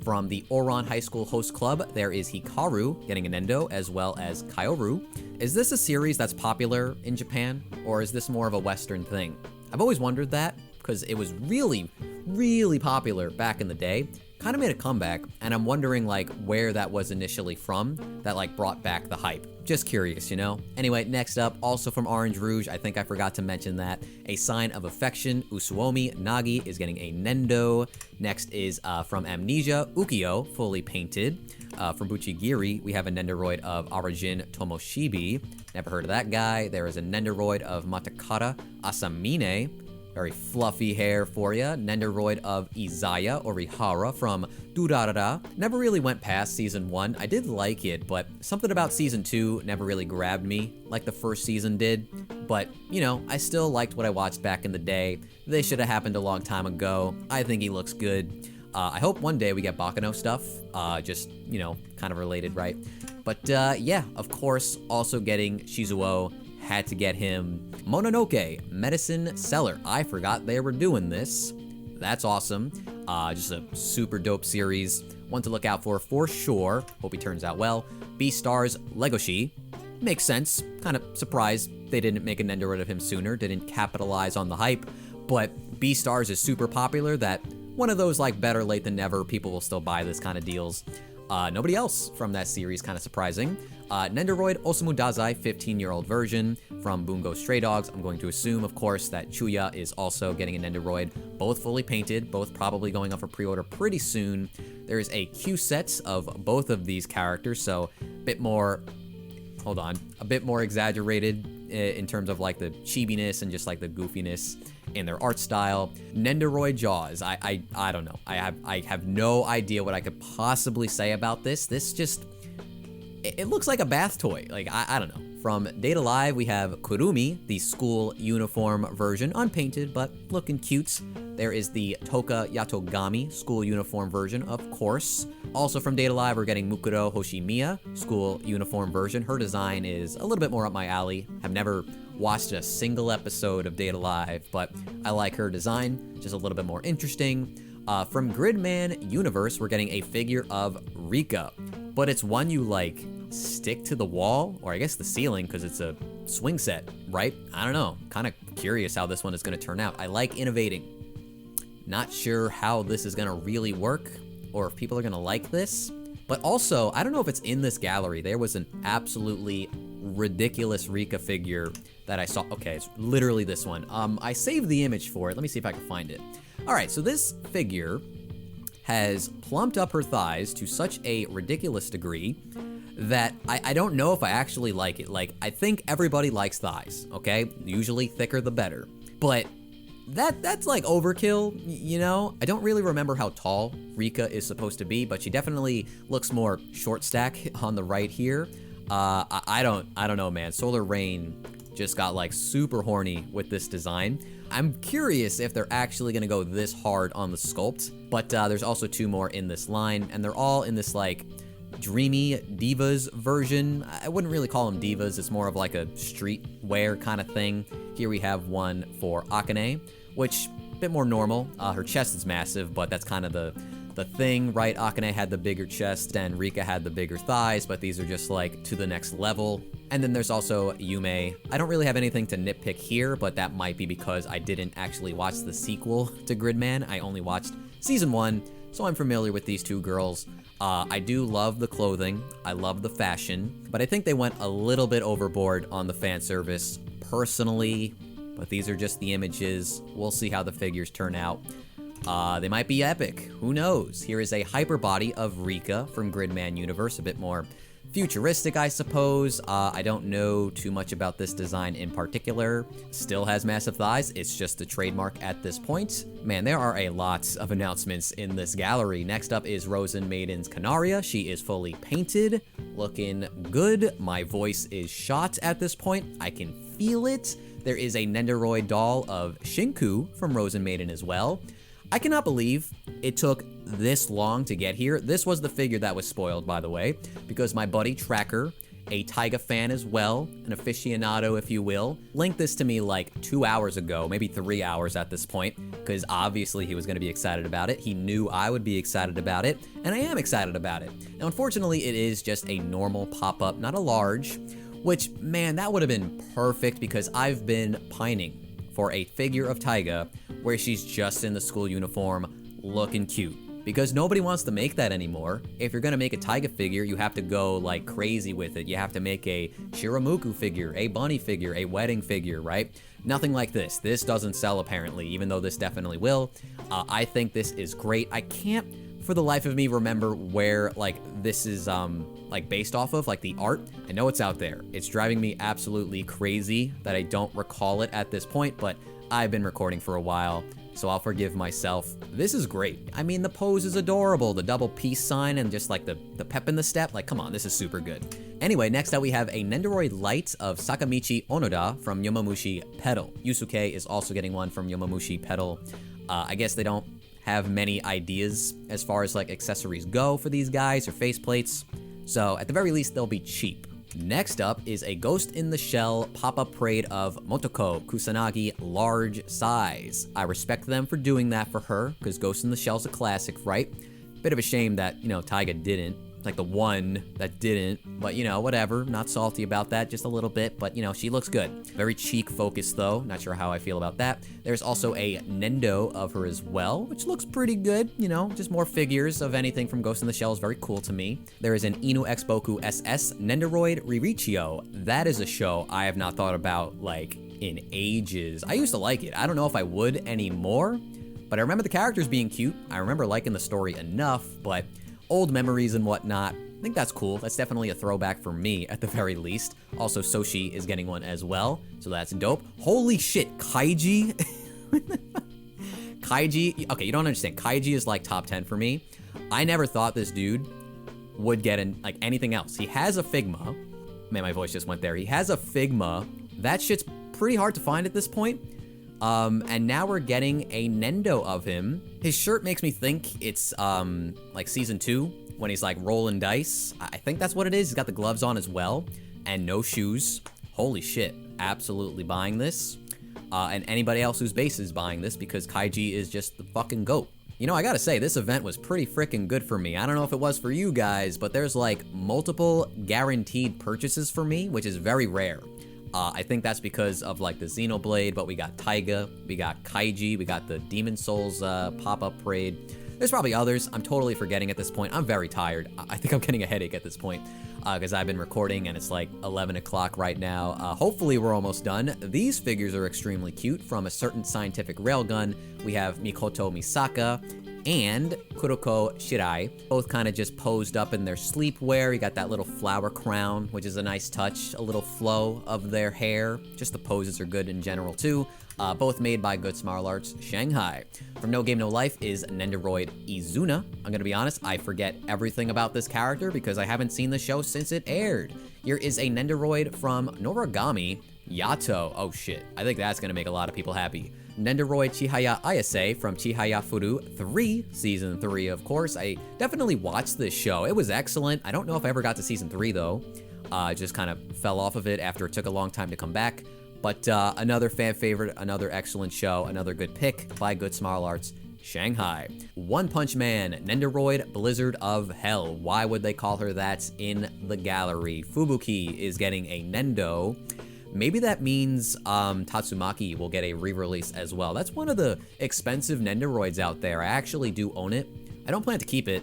From the Oran High School Host Club, there is Hikaru getting a Nendo, as well as Kaoru. Is this a series that's popular in Japan, or is this more of a Western thing? I've always wondered that, because it was really, really popular back in the day. Kind of made a comeback, and I'm wondering like where that was initially from that like brought back the hype. Just curious, you know? Anyway, next up, also from Orange Rouge, I think I forgot to mention that, a sign of affection, Usuomi Nagi is getting a Nendo. Next is from Amnesia, Ukio, fully painted. From Buchigiri, we have a Nendoroid of Arajin Tomoshibi. Never heard of that guy. There is a Nendoroid of Matakata Asamine. Very fluffy hair for ya. Nendoroid of Izaya or Ihara from Durarara. Never really went past season 1. I did like it, but something about season 2 never really grabbed me like the first season did. But, you know, I still liked what I watched back in the day. This should have happened a long time ago. I think he looks good. I hope one day we get Bakano stuff. Just, you know, kind of related, right? But, yeah, of course, also getting Shizuo. Had to get him. Mononoke, Medicine Seller. I forgot they were doing this. That's awesome. Just a super dope series. One to look out for sure. Hope he turns out well. Beastars Legoshi. Makes sense. Kind of surprised they didn't make a Nendoroid of him sooner. Didn't capitalize on the hype. But Beastars is super popular that one of those like better late than never. People will still buy this kind of deals. Nobody else from that series, kind of surprising. Nendoroid Osamu Dazai, 15-year-old version from Bungo Stray Dogs. I'm going to assume, of course, that Chuya is also getting a Nendoroid. Both fully painted, both probably going up for pre-order pretty soon. There is a Q set of both of these characters, so a bit more exaggerated in terms of like the chibiness and just like the goofiness in their art style. Nendoroid Jaws. I don't know. I have no idea what I could possibly say about this. This just, it looks like a bath toy. Like, I don't know. From Data Live, we have Kurumi, the school uniform version, unpainted, but looking cute. There is the Toka Yatogami school uniform version, of course. Also from Data Live, we're getting Mukuro Hoshimiya school uniform version. Her design is a little bit more up my alley. I've never watched a single episode of Data Live, but I like her design, just a little bit more interesting. From Gridman Universe, we're getting a figure of Rika, but it's one you like stick to the wall, or I guess the ceiling, because it's a swing set, right? I don't know. Kind of curious how this one is going to turn out. I like innovating. Not sure how this is going to really work, or if people are going to like this. But also, I don't know if it's in this gallery. There was an absolutely ridiculous Rika figure that I saw. Okay, it's literally this one. I saved the image for it. Let me see if I can find it. All right, so this figure has plumped up her thighs to such a ridiculous degree that I don't know if I actually like it. Like, I think everybody likes thighs, okay? Usually thicker the better. But that's like overkill, you know? I don't really remember how tall Rika is supposed to be, but she definitely looks more short stack on the right here. I don't know, man. Solarain just got like super horny with this design. I'm curious if they're actually gonna go this hard on the sculpt, but there's also two more in this line, and they're all in this like dreamy divas version. I wouldn't really call them divas, it's more of like a streetwear kind of thing. Here we have one for Akane, which a bit more normal. Her chest is massive, but that's kind of the thing, right? Akane had the bigger chest and Rika had the bigger thighs, but these are just like to the next level. And then there's also Yume. I don't really have anything to nitpick here, but that might be because I didn't actually watch the sequel to Gridman. I only watched season 1, so I'm familiar with these two girls. I do love the clothing, I love the fashion, but I think they went a little bit overboard on the fan service personally, but these are just the images. We'll see how the figures turn out. They might be epic, who knows? Here is a hyper body of Rika from Gridman Universe, a bit more futuristic, I suppose. I don't know too much about this design in particular. Still has massive thighs, it's just the trademark at this point. Man, there are a lot of announcements in this gallery. Next up is Rosen Maiden's Canaria. She is fully painted, looking good. My voice is shot at this point, I can feel it. There is a Nendoroid doll of Shinku from Rosen Maiden as well. I cannot believe it took this long to get here. This was the figure that was spoiled, by the way, because my buddy Tracker, a Taiga fan as well, an aficionado if you will, linked this to me like 2 hours ago, maybe 3 hours at this point, because obviously he was going to be excited about it. He knew I would be excited about it, and I am excited about it. Now, unfortunately, it is just a normal pop-up, not a large, which, man, that would have been perfect because I've been pining for a figure of Taiga where she's just in the school uniform looking cute. Because nobody wants to make that anymore. If you're gonna make a Taiga figure, you have to go like crazy with it. You have to make a Shiramuku figure, a bunny figure, a wedding figure, right? Nothing like this. This doesn't sell apparently, even though this definitely will. I think this is great. I can't for the life of me remember where like this is like based off of, like the art. I know it's out there. It's driving me absolutely crazy that I don't recall it at this point, but I've been recording for a while, so I'll forgive myself. This is great. I mean, the pose is adorable. The double peace sign and just like the pep in the step. Like, come on, this is super good. Anyway, next up we have a Nendoroid Light of Sakamichi Onoda from Yomamushi Pedal. Yusuke is also getting one from Yomamushi Pedal. I guess they don't have many ideas as far as like accessories go for these guys or faceplates, so at the very least they'll be cheap. Next up is a Ghost in the Shell pop-up parade of Motoko Kusanagi large size. I respect them for doing that for her, because Ghost in the Shell's a classic, right? Bit of a shame that, you know, Taiga didn't. Like the one that didn't, but you know, whatever. Not salty about that, just a little bit, but you know, she looks good. Very cheek focused though, not sure how I feel about that. There's also a Nendo of her as well, which looks pretty good, you know, just more figures of anything from Ghost in the Shell is very cool to me. There is an Inu X Boku SS Nendoroid Ririchio. That is a show I have not thought about like in ages. I used to like it. I don't know if I would anymore, but I remember the characters being cute. I remember liking the story enough, but old memories and whatnot. I think that's cool. That's definitely a throwback for me at the very least. Also, Soshi is getting one as well, so that's dope. Holy shit, Kaiji. Kaiji, okay, you don't understand. Kaiji is like top 10 for me. I never thought this dude would get in like anything else. He has a Figma. Man, my voice just went there. He has a Figma. That shit's pretty hard to find at this point. And now we're getting a Nendo of him. His shirt makes me think it's, like season 2, when he's like rolling dice. I think that's what it is. He's got the gloves on as well, and no shoes. Holy shit, absolutely buying this. And anybody else whose base is buying this, because Kaiji is just the fucking GOAT. You know, I gotta say, this event was pretty freaking good for me. I don't know if it was for you guys, but there's like multiple guaranteed purchases for me, which is very rare. I think that's because of like the Xenoblade, but we got Taiga, we got Kaiji, we got the Demon Souls pop-up parade. There's probably others I'm totally forgetting at this point. I'm very tired. I think I'm getting a headache at this point because I've been recording and it's like 11 o'clock right now. Hopefully we're almost done. These figures are extremely cute. From a certain scientific railgun, we have Mikoto Misaka and Kuroko Shirai, both kind of just posed up in their sleepwear. You got that little flower crown, which is a nice touch, a little flow of their hair. Just the poses are good in general too. Both made by Good Smart Arts Shanghai. From No Game No Life is Nendoroid Izuna. I'm gonna be honest, I forget everything about this character because I haven't seen the show since it aired. Here is a Nendoroid from Noragami, Yato. Oh shit, I think that's gonna make a lot of people happy. Nendoroid Chihaya Ayase from Chihaya Furu 3, Season 3, of course. I definitely watched this show. It was excellent. I don't know if I ever got to Season 3, though. I just kind of fell off of it after it took a long time to come back. But another fan favorite, another excellent show, another good pick by Good Smart Arts Shanghai. One Punch Man, Nendoroid Blizzard of Hell. Why would they call her that in the gallery? Fubuki is getting a Nendo. Maybe that means Tatsumaki will get a re-release as well. That's one of the expensive Nendoroids out there. I actually do own it. I don't plan to keep it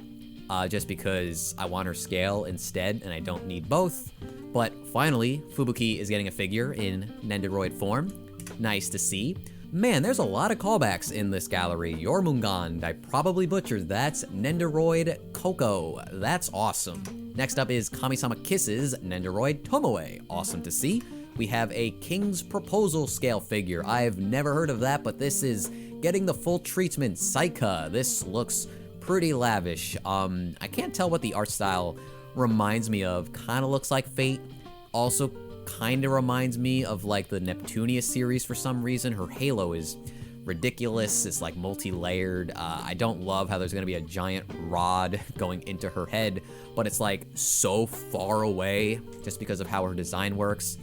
just because I want her scale instead and I don't need both. But finally, Fubuki is getting a figure in Nendoroid form. Nice to see. Man, there's a lot of callbacks in this gallery. Jormungand, I probably butchered that. Nendoroid Coco, that's awesome. Next up is Kami-sama Kisses, Nendoroid Tomoe, awesome to see. We have a King's Proposal scale figure. I've never heard of that, but this is getting the full treatment. Saika, this looks pretty lavish. I can't tell what the art style reminds me of. Kind of looks like Fate. Also kind of reminds me of like the Neptunia series for some reason. Her halo is ridiculous. It's like multi-layered. I don't love how there's gonna be a giant rod going into her head, but it's like so far away just because of how her design works.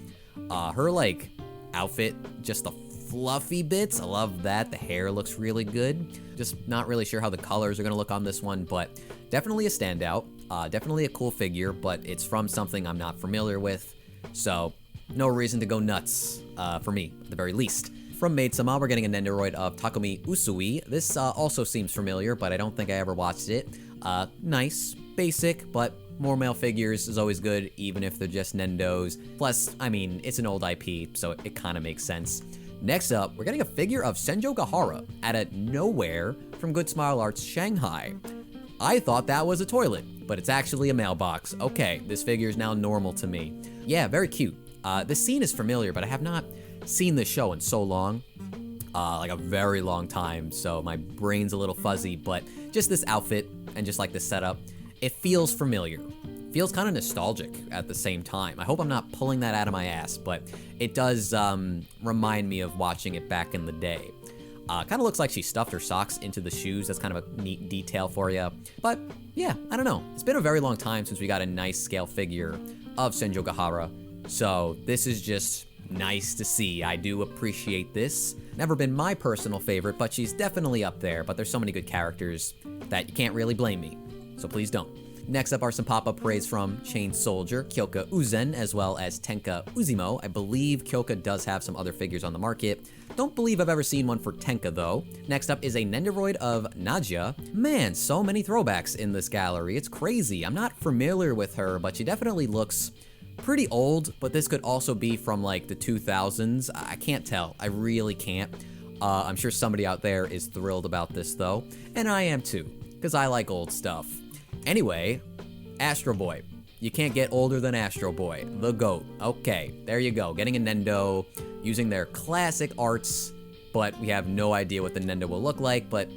Her like outfit, just the fluffy bits, I love that. The hair looks really good. Just not really sure how the colors are gonna look on this one, but definitely a standout. Definitely a cool figure, but it's from something I'm not familiar with, so no reason to go nuts for me, at the very least. From Maid-sama, we're getting a Nendoroid of Takumi Usui. This also seems familiar, but I don't think I ever watched it. Nice, basic, but more male figures is always good, even if they're just Nendos. Plus, I mean, it's an old IP, so it kind of makes sense. Next up, we're getting a figure of Senjo Gahara out of nowhere from Good Smile Arts Shanghai. I thought that was a toilet, but it's actually a mailbox. Okay, this figure is now normal to me. Yeah, very cute. This scene is familiar, but I have not seen this show in so long. Like a very long time, so my brain's a little fuzzy, but just this outfit and just like the setup, it feels familiar. Feels kind of nostalgic at the same time. I hope I'm not pulling that out of my ass, but it does remind me of watching it back in the day. Kind of looks like she stuffed her socks into the shoes. That's kind of a neat detail for you. But yeah, I don't know. It's been a very long time since we got a nice scale figure of Senjo Gahara. So this is just nice to see. I do appreciate this. Never been my personal favorite, but she's definitely up there. But there's so many good characters that you can't really blame me. So please don't. Next up are some pop-up parades from Chain Soldier, Kyoka Uzen, as well as Tenka Uzimo. I believe Kyoka does have some other figures on the market. Don't believe I've ever seen one for Tenka, though. Next up is a Nendoroid of Nadia. Man, so many throwbacks in this gallery. It's crazy. I'm not familiar with her, but she definitely looks pretty old, but this could also be from like the 2000s. I can't tell. I really can't. I'm sure somebody out there is thrilled about this, though. And I am too, because I like old stuff. Anyway, Astro Boy. You can't get older than Astro Boy, the GOAT. Okay, there you go. Getting a Nendo, using their classic arts, but we have no idea what the Nendo will look like, but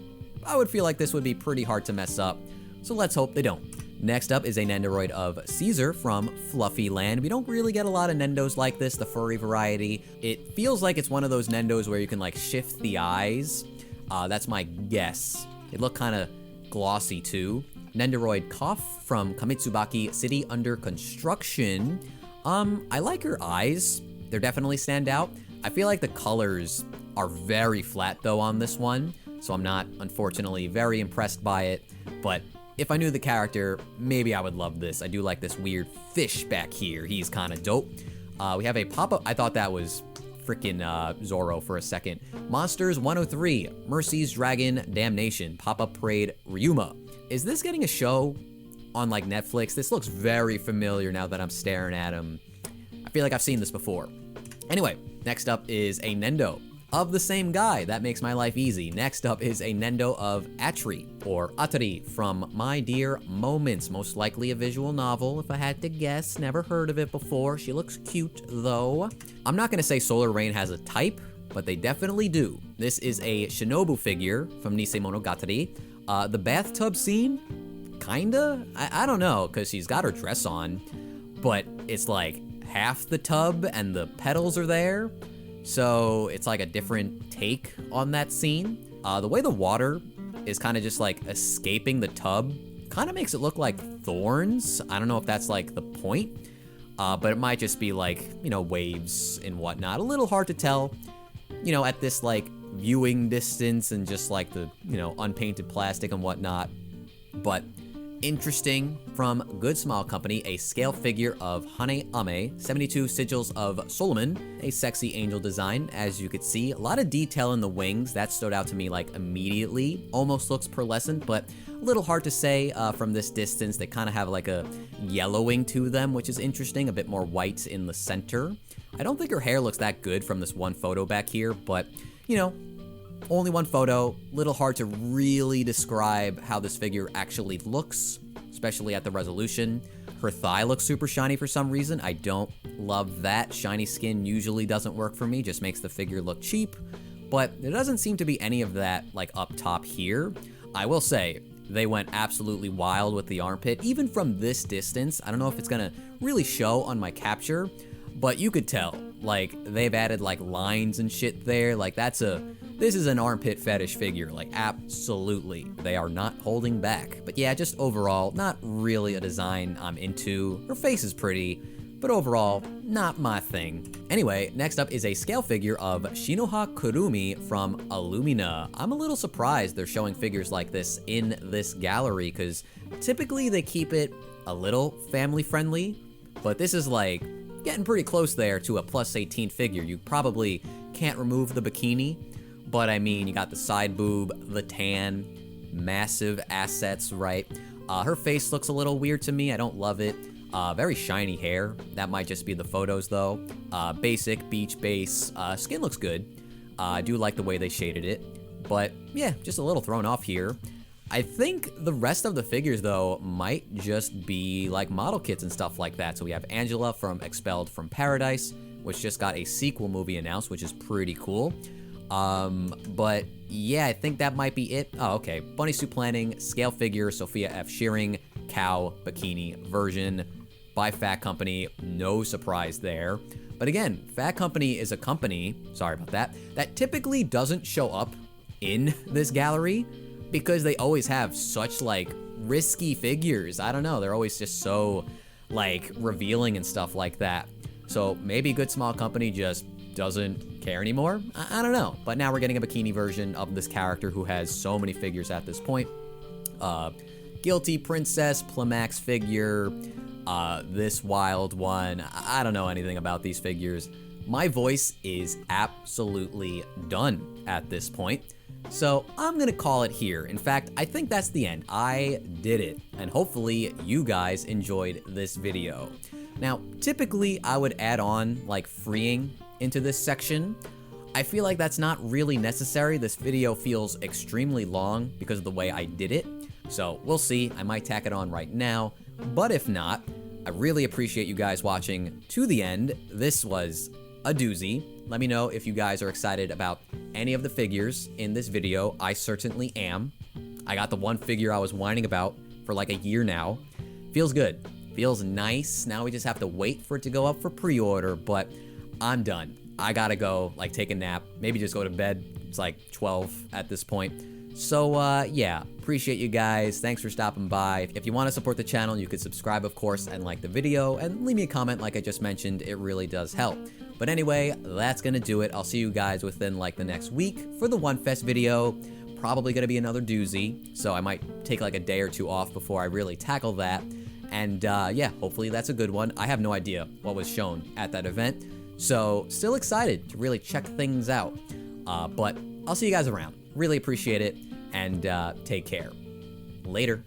I would feel like this would be pretty hard to mess up, so let's hope they don't. Next up is a Nendoroid of Caesar from Fluffy Land. We don't really get a lot of Nendos like this, the furry variety. It feels like it's one of those Nendos where you can like shift the eyes. That's my guess. It looked kind of glossy too. Nendoroid Koff from Kamitsubaki City Under Construction. I like her eyes. They're definitely stand out. I feel like the colors are very flat though on this one. so I'm not, unfortunately, very impressed by it, but if I knew the character, maybe I would love this. I do like this weird fish back here. He's kind of dope. We have a pop-up. I thought that was freaking Zoro for a second. Monsters 103, Mercy's Dragon Damnation, Pop-Up Parade Ryuma. Is this getting a show on like Netflix? This looks very familiar now that I'm staring at him. I feel like I've seen this before. Anyway, next up is a Nendo of the same guy. That makes my life easy. Next up is a Nendo of Atri, or Atari, from My Dear Moments. Most likely a visual novel, if I had to guess. Never heard of it before. She looks cute, though. I'm not gonna say Solarain has a type, but they definitely do. This is a Shinobu figure from Nisei Monogatari. The bathtub scene, kinda? I don't know, because she's got her dress on, but it's like half the tub and the petals are there. So it's like a different take on that scene. The way the water is kind of just like escaping the tub kind of makes it look like thorns. I don't know if that's like the point, but it might just be like, you know, waves and whatnot. A little hard to tell, you know, at this like viewing distance and just like the, you know, unpainted plastic and whatnot. But interesting. From Good Smile Company, a scale figure of Hane Ame, 72 sigils of Solomon, a sexy angel design. As you could see, a lot of detail in the wings. That stood out to me like immediately. Almost looks pearlescent, but a little hard to say from this distance. They kind of have like a yellowing to them, which is interesting. A bit more white in the center. I don't think her hair looks that good from this one photo back here, but you know, only one photo. Little hard to really describe how this figure actually looks, especially at the resolution. Her thigh looks super shiny for some reason. I don't love that. Shiny skin usually doesn't work for me, just makes the figure look cheap. But there doesn't seem to be any of that like up top here. I will say, they went absolutely wild with the armpit, even from this distance. I don't know if it's gonna really show on my capture, but you could tell, like, they've added like lines and shit there. Like this is an armpit fetish figure, like absolutely. They are not holding back. But yeah, just overall, not really a design I'm into. Her face is pretty, but overall, not my thing. Anyway, next up is a scale figure of Shinoha Kurumi from Illumina. I'm a little surprised they're showing figures like this in this gallery, because typically they keep it a little family friendly, but this is like getting pretty close there to a plus 18 figure. You probably can't remove the bikini, but I mean, you got the side boob, the tan, massive assets, right? Her face looks a little weird to me. I don't love it. Very shiny hair. That might just be the photos though. Basic beach base. Skin looks good. I do like the way they shaded it, but yeah, just a little thrown off here. I think the rest of the figures though might just be like model kits and stuff like that. So we have Angela from Expelled from Paradise, which just got a sequel movie announced, which is pretty cool. But yeah, I think that might be it. Oh, okay. Bunny Suit Planning, scale figure, Sophia F. Shearing, cow, bikini version by Phat Company. No surprise there. But again, Phat Company is a company, sorry about that, that typically doesn't show up in this gallery because they always have such like risky figures. I don't know, they're always just so like revealing and stuff like that. So maybe Good Small Company just doesn't care anymore. I don't know. But now we're getting a bikini version of this character who has so many figures at this point. Guilty Princess, Plamax figure, this wild one. I don't know anything about these figures. My voice is absolutely done at this point. So I'm gonna call it here. In fact, I think that's the end. I did it. And hopefully you guys enjoyed this video. Now, typically I would add on like freeing into this section. I feel like that's not really necessary. This video feels extremely long because of the way I did it. So we'll see. I might tack it on right now. But if not, I really appreciate you guys watching to the end. This was a doozy. Let me know if you guys are excited about any of the figures in this video. I certainly am. I got the one figure I was whining about for like a year now. Feels good. Feels nice. Now we just have to wait for it to go up for pre-order, but I'm done. I gotta go, like, take a nap. Maybe just go to bed. It's like 12 at this point. So, yeah, appreciate you guys. Thanks for stopping by. If you want to support the channel, you could subscribe, of course, and like the video, and leave me a comment like I just mentioned. It really does help. But anyway, that's gonna do it. I'll see you guys within, like, the next week for the One Fest video. probably going to be another doozy, so I might take like a day or two off before I really tackle that. And yeah, hopefully that's a good one. I have no idea what was shown at that event, so still excited to really check things out. But I'll see you guys around. Really appreciate it, and take care. Later.